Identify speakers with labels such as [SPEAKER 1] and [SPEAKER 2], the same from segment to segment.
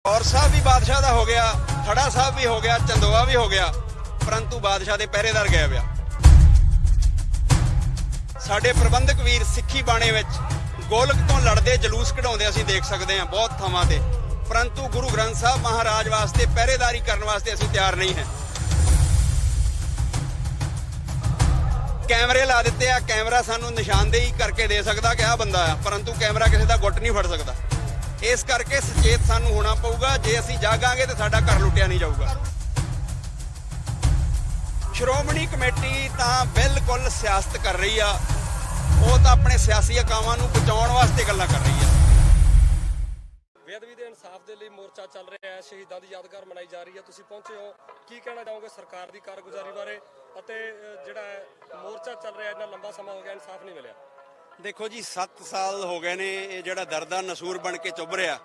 [SPEAKER 1] और साहब भी बादशाह का हो गया, थड़ा साहब भी हो गया, चंदोआ भी हो गया, परंतु बादशाह के पहरेदार गायब आ। साडे प्रबंधक वीर सिੱਖੀ ਬਾਣੇ ਵਿੱਚ ਗੋਲਕ ਤੋਂ ਲੜਦੇ ਜਲੂਸ ਕਢਾਉਂਦੇ ਅਸੀਂ ਦੇਖ ਸਕਦੇ ਹਾਂ ਬਹੁਤ ਥਾਵਾਂ ਤੇ, परंतु गुरु ग्रंथ साहब महाराज वास्ते पहरेदारी करने वास्ते ਅਸੀਂ ਤਿਆਰ नहीं है। कैमरे ला दिते आ, कैमरा सानू निशानदेही करके दे सकता कि आ बंदा है, परंतु कैमरा किसी का गुੱਟ नहीं फड़ सकता। इस करके सचेत सानू होना पऊगा, जे असीं जागांगे तो साडा घर लुटिया नहीं जाऊगा। श्रोमणी कमेटी तां बिल्कुल सियासत कर रही आ, वो तो अपने सियासी अकावां नू बचाउण वास्ते गल्लां कर रही है।
[SPEAKER 2] बेअदबी के इंसाफ के लिए मोर्चा चल रहा है, शहीदों की यादगार मनाई जा रही है, तुसीं पहुंचे हो, की कहना चाहोगे सरकार की कारगुजारी बारे ਅਤੇ ਜਿਹੜਾ मोर्चा चल रहा है इन्ना लंबा समा हो गया इंसाफ नहीं मिलिया?
[SPEAKER 1] देखो जी 7 साल हो गए ने ये ਜਿਹੜਾ ਦਰਦਾ ਨਸੂਰ ਬਣ ਕੇ ਚੁੱਭ ਰਿਹਾ।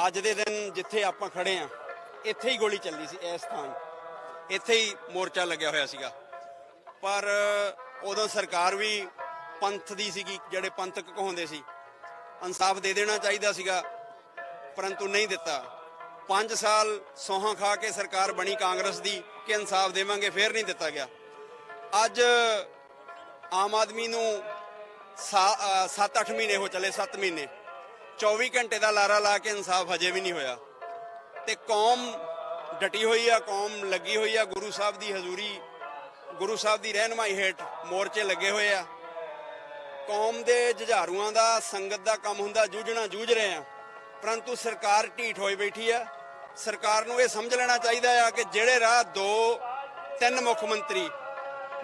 [SPEAKER 1] ਅੱਜ ਦੇ ਦਿਨ ਜਿੱਥੇ ਆਪਾਂ ਖੜੇ ਆ ਇੱਥੇ ਹੀ ਗੋਲੀ ਚੱਲੀ ਸੀ, ਇਸ ਥਾਂ ਇੱਥੇ ਹੀ ਮੋਰਚਾ ਲੱਗਿਆ ਹੋਇਆ ਸੀਗਾ, ਪਰ ਉਦੋਂ ਸਰਕਾਰ ਵੀ ਪੰਥ ਦੀ ਸੀਗੀ, ਜਿਹੜੇ ਪੰਥਕ ਕਹਾਉਂਦੇ ਸੀ ਇਨਸਾਫ ਦੇ ਦੇਣਾ ਚਾਹੀਦਾ ਸੀਗਾ, परंतु नहीं दिता। 5 साल सौहां खा के सरकार बनी कांग्रेस दी कि इंसाफ देवांगे, फिर नहीं दिता गया। अज आम आदमी नूं 7-8 महीने हो चले, 7 महीने 24 घंटे का लारा ला के इंसाफ हजे भी नहीं होया, ते कौम डटी हुई है, कौम लगी हुई है। गुरु साहब की हजूरी, गुरु साहब की रहनुमाई हेठ मोर्चे लगे हुए आ। कौम के जुझारूआं का संगत का काम हुंदा, जूझना जूझ रहे हैं, परंतु सरकार ढीठ होई बैठी है। सरकार नूं ये समझ लेना चाहिए है कि जिहड़े राह 2-3 मुख मंत्री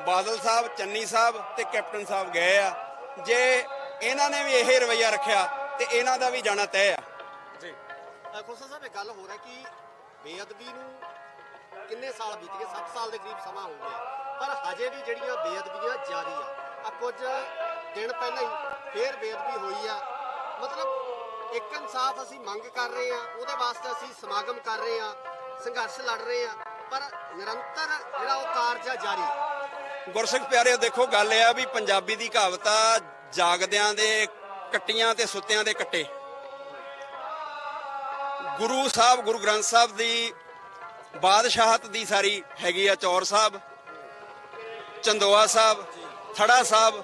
[SPEAKER 1] बादल साहब, चन्नी साहब ते कैप्टन साहब गए आ, जे इन्हां ने भी यही रवैया रखिया ते इन्हां दा भी जाना तय आ।
[SPEAKER 3] जी खोसा साहब, एक गल हो रहा कि बेअदबी नूं किन्ने साल बीत गए, 7 साल के करीब समा हो गया, पर हजे भी जिहड़ियां बेअदबियां जारी आ। कुछ दिन पहले ही फिर बेअदबी हुई आ। मतलब एक इंसाफ असी मंग कर रहे हैं, ਉਹਦੇ ਵਾਸਤੇ ਅਸੀਂ ਸਮਾਗਮ ਕਰ ਰਹੇ ਹਾਂ, ਸੰਘਰਸ਼ ਲੜ ਰਹੇ ਹਾਂ, ਪਰ ਨਿਰੰਤਰ ਜਿਹੜਾ ਉਹ ਕਾਰਜ ਜਾਰੀ।
[SPEAKER 1] ਗੁਰਸਿੱਖ ਪਿਆਰਿਓ, ਦੇਖੋ ਗੱਲ ਇਹ ਆ ਵੀ ਪੰਜਾਬੀ ਦੀ ਕਹਾਵਤ ਆ, ਜਾਗਦਿਆਂ ਦੇ ਕੱਟੀਆਂ ਤੇ ਸੁੱਤਿਆਂ ਦੇ ਕੱਟੇ। ਗੁਰੂ ਸਾਹਿਬ, ਗੁਰੂ ਗ੍ਰੰਥ ਸਾਹਿਬ ਦੀ ਬਾਦਸ਼ਾਹਤ ਦੀ ਸਾਰੀ ਹੈਗੀ ਆ। ਚੌਰ ਸਾਹਿਬ, ਚੰਦੋਆ ਸਾਹਿਬ, ਥੜਾ ਸਾਹਿਬ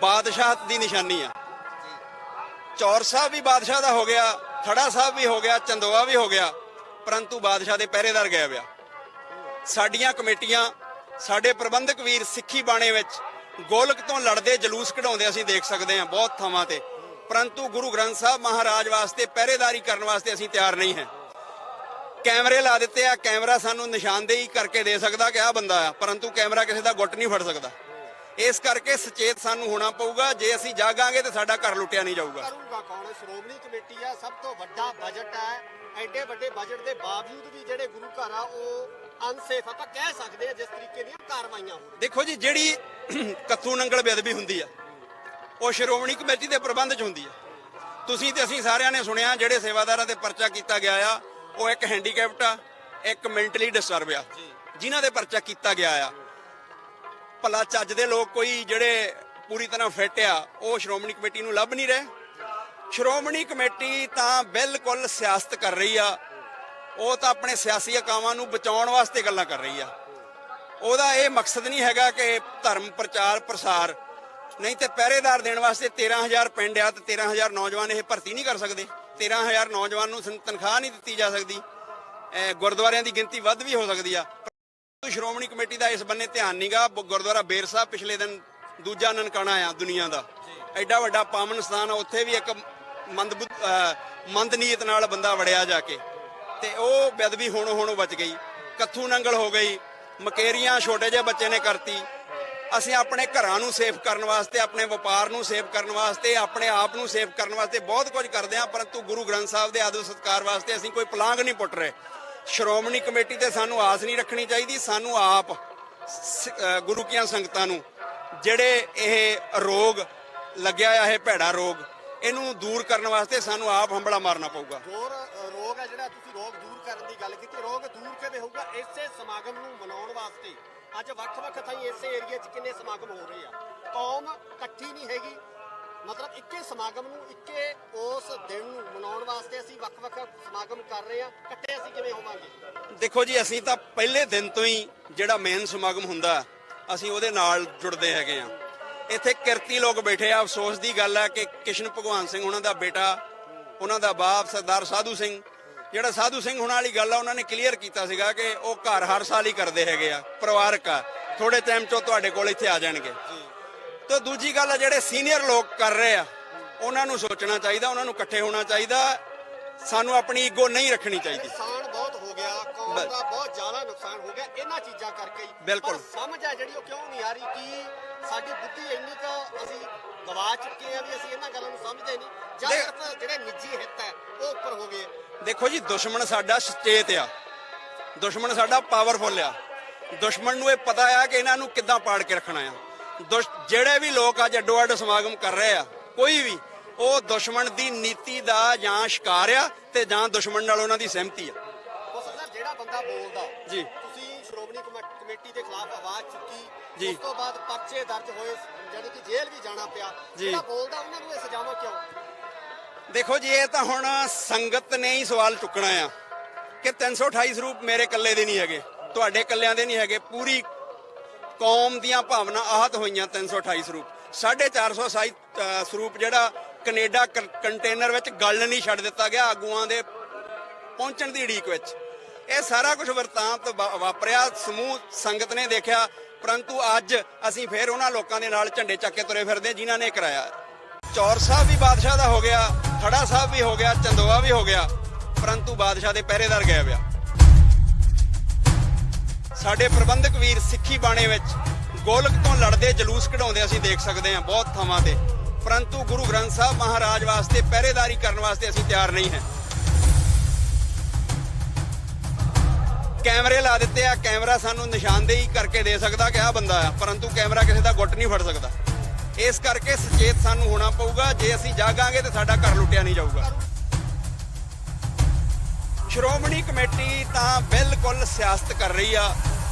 [SPEAKER 1] ਬਾਦਸ਼ਾਹਤ ਦੀ ਨਿਸ਼ਾਨੀ ਆ। चौर साहब भी बादशाह का हो गया, थड़ा साहब भी हो गया, चंदोआ भी हो गया, परंतु बादशाह के पहरेदार गायब आ। साडियां कमेटियां, साडे प्रबंधक वीर सिੱਖੀ ਬਾਣੇ ਵਿੱਚ ਗੋਲਕ ਤੋਂ ਲੜਦੇ ਜਲੂਸ ਕਢਾਉਂਦੇ ਅਸੀਂ ਦੇਖ ਸਕਦੇ ਹਾਂ ਬਹੁਤ ਥਾਵਾਂ ਤੇ, परंतु गुरु ग्रंथ साहब महाराज वास्ते पहरेदारी करने वास्ते ਅਸੀਂ ਤਿਆਰ नहीं है। कैमरे ला दिते आ, कैमरा सानू निशानदेही करके दे सकता कि आ बंदा है, परंतु कैमरा किसी का गुੱਟ नहीं फड़ सकता। इस करके सचेत सानू होना पऊगा, जे असीं जागांगे तो साडा घर लुटिया नहीं जाऊगा।
[SPEAKER 3] करूगा कौन? श्रोमणी कमेटी आ, सब तो वड्डा बजट है, एडे वड्डे बजट के बावजूद भी ਜਿਹੜੇ गुरु घर आ ਉਹ अनसेफ ਆਪਾਂ ਕਹਿ ਸਕਦੇ ਆ, ਜਿਸ ਤਰੀਕੇ ਦੀਆਂ ਕਾਰਵਾਈਆਂ ਹੋ।
[SPEAKER 1] देखो जी, ਜਿਹੜੀ ਕੱਥੂ ਨੰਗਲ ਬੇਅਦਬੀ ਹੁੰਦੀ ਆ ਉਹ ਸ਼੍ਰੋਮਣੀ ਕਮੇਟੀ ਦੇ ਪ੍ਰਬੰਧ 'ਚ ਹੁੰਦੀ ਆ। ਤੁਸੀਂ ਤੇ ਅਸੀਂ ਸਾਰਿਆਂ ਨੇ ਸੁਣਿਆ, ਜਿਹੜੇ ਸੇਵਾਦਾਰਾਂ ਤੇ ਪਰਚਾ ਕੀਤਾ ਗਿਆ ਆ ਉਹ ਇੱਕ ਹੈਂਡੀਕੈਪਟ ਆ, ਇੱਕ ਮੈਂਟਲੀ ਡਿਸਟਰਬ ਆ, ਜਿਨ੍ਹਾਂ ਦੇ ਪਰਚਾ ਕੀਤਾ ਗਿਆ ਆ। ਭਲਾ ਚੱਜ ਦੇ ਲੋਕ ਕੋਈ ਜਿਹੜੇ ਪੂਰੀ ਤਰ੍ਹਾਂ ਫਿੱਟ ਆ ਉਹ ਸ਼੍ਰੋਮਣੀ ਕਮੇਟੀ ਨੂੰ ਲੱਭ ਨਹੀਂ ਰਹੇ। ਸ਼੍ਰੋਮਣੀ ਕਮੇਟੀ ਤਾਂ ਬਿਲਕੁਲ ਸਿਆਸਤ ਕਰ ਰਹੀ ਆ, ਉਹ ਤਾਂ ਆਪਣੇ ਸਿਆਸੀ ਅਕਾਵਾਂ ਨੂੰ ਬਚਾਉਣ ਵਾਸਤੇ ਗੱਲਾਂ ਕਰ ਰਹੀ ਆ। ਉਹਦਾ ਇਹ ਮਕਸਦ ਨਹੀਂ ਹੈਗਾ ਕਿ ਧਰਮ ਪ੍ਰਚਾਰ ਪ੍ਰਸਾਰ, ਨਹੀਂ ਤੇ ਪਹਿਰੇਦਾਰ ਦੇਣ ਵਾਸਤੇ 13,000 ਪਿੰਡ ਆ ਤੇ 13,000 ਨੌਜਵਾਨ ਇਹ ਭਰਤੀ ਨਹੀਂ ਕਰ ਸਕਦੇ। 13,000 ਨੌਜਵਾਨ ਨੂੰ ਤਨਖਾਹ ਨਹੀਂ ਦਿੱਤੀ ਜਾ ਸਕਦੀ। ਗੁਰਦੁਆਰਿਆਂ ਦੀ ਗਿਣਤੀ ਵੱਧ ਵੀ ਹੋ ਸਕਦੀ ਆ। ਸ਼੍ਰੋਮਣੀ ਕਮੇਟੀ ਦਾ ਇਸ ਬੰਨੇ ਧਿਆਨ ਨਹੀਂਗਾ। ਗੁਰਦੁਆਰਾ ਬੇਰ ਸਾਹਿਬ ਪਿਛਲੇ ਦਿਨ ਦੂਜਾ ਨਨਕਾਣਾ ਆ ਦੁਨੀਆ ਦਾ, ਐਡਾ ਵੱਡਾ ਪਾਵਨ ਸਥਾਨ, ਉੱਥੇ ਵੀ ਇੱਕ ਮੰਦ ਨੀਅਤ ਨਾਲ ਬੰਦਾ ਵੜਿਆ ਜਾ ਕੇ, ਤੇ ਉਹ ਬੇਅਦਬੀ ਹੁਣ ਬਚ ਗਈ। ਕੱਥੂ ਨੰਗਲ ਹੋ ਗਈ, ਮਕੇਰੀਆਂ ਛੋਟੇ ਜਿਹੇ ਬੱਚੇ ਨੇ ਕਰਤੀ। ਅਸੀਂ ਆਪਣੇ ਘਰਾਂ ਨੂੰ ਸੇਫ ਕਰਨ ਵਾਸਤੇ, ਆਪਣੇ ਵਪਾਰ ਨੂੰ ਸੇਫ ਕਰਨ ਵਾਸਤੇ, ਆਪਣੇ ਆਪ ਨੂੰ ਸੇਫ ਕਰਨ ਵਾਸਤੇ ਬਹੁਤ ਕੁਝ ਕਰਦੇ ਹਾਂ, परंतु ਗੁਰੂ ਗ੍ਰੰਥ ਸਾਹਿਬ ਦੇ ਆਦਰ ਸਤਿਕਾਰ ਵਾਸਤੇ ਅਸੀਂ ਕੋਈ ਪਲਾਂਘ ਨਹੀਂ ਪੁੱਟ ਰਹੇ। ਸ਼੍ਰੋਮਣੀ ਕਮੇਟੀ ਤੇ ਸਾਨੂੰ ਆਸ ਨਹੀਂ ਰੱਖਣੀ ਚਾਹੀਦੀ। ਸਾਨੂੰ ਆਪ ਗੁਰੂ ਕੀਆਂ ਸੰਗਤਾਂ ਨੂੰ ਜਿਹੜੇ ਇਹ ਰੋਗ ਲੱਗਿਆ ਆ, ਇਹ ਭੈੜਾ ਰੋਗ, ਇਹਨੂੰ ਦੂਰ ਕਰਨ ਵਾਸਤੇ ਸਾਨੂੰ ਆਪ ਹੰਬਲਾ ਮਾਰਨਾ ਪਊਗਾ।
[SPEAKER 3] ਰੋਗ ਹੈ ਜਿਹੜਾ ਤੁਸੀਂ ਰੋਗ ਦੂਰ ਕਰਨ ਦੀ ਗੱਲ ਕੀਤੀ, ਰੋਗ ਦੂਰ ਕਿਵੇਂ ਹੋਊਗਾ? ਇਸੇ ਸਮਾਗਮ ਨੂੰ ਮਨਾਉਣ ਵਾਸਤੇ ਅੱਜ ਵੱਖ-ਵੱਖ ਥਾਈਂ ਇਸੇ ਏਰੀਆ 'ਚ ਕਿੰਨੇ ਸਮਾਗਮ ਹੋ ਰਹੇ ਆ। ਕੌਮ ਇਕੱਠੀ ਨਹੀਂ ਹੈਗੀ, ਮਤਲਬ ਇੱਕੇ ਸਮਾਗਮ ਨੂੰ ਇੱਕੇ ਉਸ ਦਿਨ ਨੂੰ ਮਨਾਉਣ ਵਾਸਤੇ ਅਸੀਂ ਵੱਖ-ਵੱਖ ਸਮਾਗਮ ਕਰ ਰਹੇ ਹਾਂ, ਇਕੱਠੇ ਅਸੀਂ ਕਿਵੇਂ ਹੋਵਾਂਗੇ?
[SPEAKER 1] ਦੇਖੋ ਜੀ, ਅਸੀਂ ਤਾਂ ਪਹਿਲੇ ਦਿਨ ਤੋਂ ਹੀ ਜਿਹੜਾ ਮੇਨ ਸਮਾਗਮ ਹੁੰਦਾ ਅਸੀਂ ਉਹਦੇ ਨਾਲ ਜੁੜਦੇ ਹੈਗੇ ਆ। ਇੱਥੇ ਕਿਰਤੀ ਲੋਕ ਬੈਠੇ ਆ। ਅਫਸੋਸ ਦੀ ਗੱਲ ਹੈ ਕਿ ਕਿਸ਼ਨ ਭਗਵਾਨ ਸਿੰਘ ਉਹਨਾਂ ਦਾ ਬੇਟਾ, ਉਹਨਾਂ ਦਾ ਬਾਪ ਸਰਦਾਰ ਸਾਧੂ ਸਿੰਘ, ਜਿਹੜਾ ਸਾਧੂ ਸਿੰਘ ਹੁਣਾਂ ਵਾਲੀ ਗੱਲ ਆ ਉਹਨਾਂ ਨੇ ਕਲੀਅਰ ਕੀਤਾ ਸੀਗਾ ਕਿ ਉਹ ਘਰ ਹਰ ਸਾਲ ਹੀ ਕਰਦੇ ਹੈਗੇ ਆ, ਪਰਿਵਾਰਕ ਆ, ਥੋੜੇ ਟਾਈਮ 'ਚੋਂ ਤੁਹਾਡੇ ਕੋਲ ਇੱਥੇ ਆ ਜਾਣਗੇ। ਤੇ ਦੂਜੀ ਗੱਲ ਆ, ਜਿਹੜੇ ਸੀਨੀਅਰ ਲੋਕ ਕਰ ਰਹੇ ਆ ਉਹਨਾਂ ਨੂੰ ਸੋਚਣਾ ਚਾਹੀਦਾ, ਉਹਨਾਂ ਨੂੰ ਇਕੱਠੇ ਹੋਣਾ ਚਾਹੀਦਾ। ਸਾਨੂੰ ਆਪਣੀ ਈਗੋ ਨਹੀਂ ਰੱਖਣੀ ਚਾਹੀਦੀ।
[SPEAKER 3] ਨੁਕਸਾਨ ਬਹੁਤ ਹੋ ਗਿਆ, ਕੌਮ ਦਾ ਬਹੁਤ ਜ਼ਿਆਦਾ ਨੁਕਸਾਨ ਹੋ ਗਿਆ ਇਹਨਾਂ ਚੀਜ਼ਾਂ ਕਰਕੇ ਹੀ।
[SPEAKER 1] ਬਿਲਕੁਲ।
[SPEAKER 3] ਪਰ ਸਮਝ ਆ ਜਿਹੜੀ ਉਹ ਕਿਉਂ ਨਹੀਂ ਆ ਰਹੀ ਕਿ ਸਾਡੀ ਬੁੱਧੀ ਇੰਨੀ ਕੁ ਅਸੀਂ ਗਵਾ ਚੁੱਕੇ ਆ ਵੀ ਅਸੀਂ ਇਹਨਾਂ ਗੱਲਾਂ ਨੂੰ ਸਮਝਦੇ ਨਹੀਂ, ਜਾਂ ਸਿਰਫ ਜਿਹੜੇ ਨਿੱਜੀ ਹਿੱਤ ਹੈ ਉਹ ਉੱਪਰ ਹੋ ਗਏ।
[SPEAKER 1] ਦੇਖੋ ਜੀ, ਦੁਸ਼ਮਣ ਸਾਡਾ ਸੁਚੇਤ ਆ, ਦੁਸ਼ਮਣ ਸਾਡਾ ਪਾਵਰਫੁਲ ਆ। ਦੁਸ਼ਮਣ ਨੂੰ ਇਹ ਪਤਾ ਆ ਕਿ ਇਹਨਾਂ ਨੂੰ ਕਿੱਦਾਂ ਪਾੜ ਕੇ ਰੱਖਣਾ ਆ। ਜਿਹੜੇ ਵੀ ਲੋਕ ਅੱਜ ਅੱਡੋ ਅੱਡ ਸਮਾਗਮ ਕਰ ਰਹੇ ਆ, ਕੋਈ ਵੀ, ਉਹ ਦੁਸ਼ਮਣ ਦੀ ਨੀਤੀ ਦਾ ਜਾਂ ਸ਼ਿਕਾਰ ਆ ਤੇ ਜਾਂ ਦੁਸ਼ਮਣ ਨਾਲ ਉਹਨਾਂ ਦੀ ਸਹਿਮਤੀ ਆ।
[SPEAKER 3] ਉਹ ਸਰ ਜਿਹੜਾ ਬੰਦਾ ਬੋਲਦਾ
[SPEAKER 1] ਜੀ,
[SPEAKER 3] ਤੁਸੀਂ ਸ਼੍ਰੋਮਣੀ ਕਮੇਟੀ ਦੇ ਖਿਲਾਫ ਆਵਾਜ਼ ਚੁੱਕੀ,
[SPEAKER 1] ਜੀ,
[SPEAKER 3] ਉਸ ਤੋਂ ਬਾਅਦ ਪਰਚੇ ਦਰਜ ਹੋਏ, ਜਾਨੀ ਕਿ ਜੇਲ੍ਹ ਵੀ ਜਾਣਾ ਪਿਆ, ਜਿਹੜਾ ਬੋਲਦਾ ਉਹਨਾਂ ਨੂੰ ਇਹ ਸਜ਼ਾਵਾਂ ਕਿਉਂ?
[SPEAKER 1] ਦੇਖੋ ਜੀ, ਇਹ ਤਾਂ ਹੁਣ ਸੰਗਤ ਨੇ ਹੀ ਸਵਾਲ ਚੁੱਕਣਾ ਆ ਕਿ 328 ਸਰੂਪ ਮੇਰੇ ਇਕੱਲੇ ਦੇ ਨਹੀਂ ਹੈਗੇ, ਤੁਹਾਡੇ ਇਕੱਲਿਆਂ ਦੇ ਨਹੀਂ ਹੈਗੇ। ਪੂਰੀ ਕੌਮ ਦੀਆਂ ਭਾਵਨਾ ਆਹਤ ਹੋਈਆਂ। 328 ਸਰੂਪ, 450 ਸਰੂਪ ਜਿਹੜਾ ਕੈਨੇਡਾ ਕੰਟੇਨਰ ਵਿੱਚ ਗਲ ਨਹੀਂ ਛੱਡ ਦਿੱਤਾ ਗਿਆ ਆਗੂਆਂ ਦੇ ਪਹੁੰਚਣ ਦੀ ਉਡੀਕ ਵਿੱਚ। ਇਹ ਸਾਰਾ ਕੁਝ ਵਰਤਾਂਤ ਵਾਪਰਿਆ, ਸਮੂਹ ਸੰਗਤ ਨੇ ਦੇਖਿਆ। ਪਰੰਤੂ ਅੱਜ ਅਸੀਂ ਫੇਰ ਉਹਨਾਂ ਲੋਕਾਂ ਦੇ ਨਾਲ ਝੰਡੇ ਚੱਕ ਕੇ ਤੁਰੇ ਫਿਰਦੇ ਜਿਨ੍ਹਾਂ ਨੇ ਕਰਾਇਆ। ਚੌਰ ਸਾਹਿਬ ਵੀ ਬਾਦਸ਼ਾਹ ਦਾ ਹੋ ਗਿਆ, ਥੜਾ ਸਾਹਿਬ ਵੀ ਹੋ ਗਿਆ, ਚੰਦੋਆ ਵੀ ਹੋ ਗਿਆ, ਪਰੰਤੂ ਬਾਦਸ਼ਾਹ ਦੇ ਪਹਿਰੇਦਾਰ ਗਏ ਪਿਆ। ਸਾਡੇ ਪ੍ਰਬੰਧਕ ਵੀਰ ਸਿੱਖੀ ਬਾਣੇ ਵਿੱਚ ਗੋਲਕ ਤੋਂ ਲੜਦੇ ਜਲੂਸ ਕਢਾਉਂਦੇ ਅਸੀਂ ਦੇਖ ਸਕਦੇ ਹਾਂ ਬਹੁਤ ਥਾਵਾਂ ਤੇ, ਪਰੰਤੂ ਗੁਰੂ ਗ੍ਰੰਥ ਸਾਹਿਬ ਮਹਾਰਾਜ ਵਾਸਤੇ ਪਹਿਰੇਦਾਰੀ ਕਰਨ ਵਾਸਤੇ ਅਸੀਂ ਤਿਆਰ ਨਹੀਂ ਹੈ। ਕੈਮਰੇ ਲਾ ਦਿੱਤੇ ਆ, ਕੈਮਰਾ ਸਾਨੂੰ ਨਿਸ਼ਾਨਦੇਹੀ ਕਰਕੇ ਦੇ ਸਕਦਾ ਕਿ ਆਹ ਬੰਦਾ ਆ, ਪਰੰਤੂ ਕੈਮਰਾ ਕਿਸੇ ਦਾ ਗੁੱਟ ਨਹੀਂ ਫੜ ਸਕਦਾ। ਇਸ ਕਰਕੇ ਸੁਚੇਤ ਸਾਨੂੰ ਹੋਣਾ ਪਊਗਾ। ਜੇ ਅਸੀਂ ਜਾਗਾਂਗੇ ਤੇ ਸਾਡਾ ਘਰ ਲੁੱਟਿਆ ਨਹੀਂ ਜਾਊਗਾ। ਸ਼੍ਰੋਮਣੀ ਕਮੇਟੀ ਤਾਂ ਬਿਲਕੁਲ ਸਿਆਸਤ ਕਰ ਰਹੀ ਆ,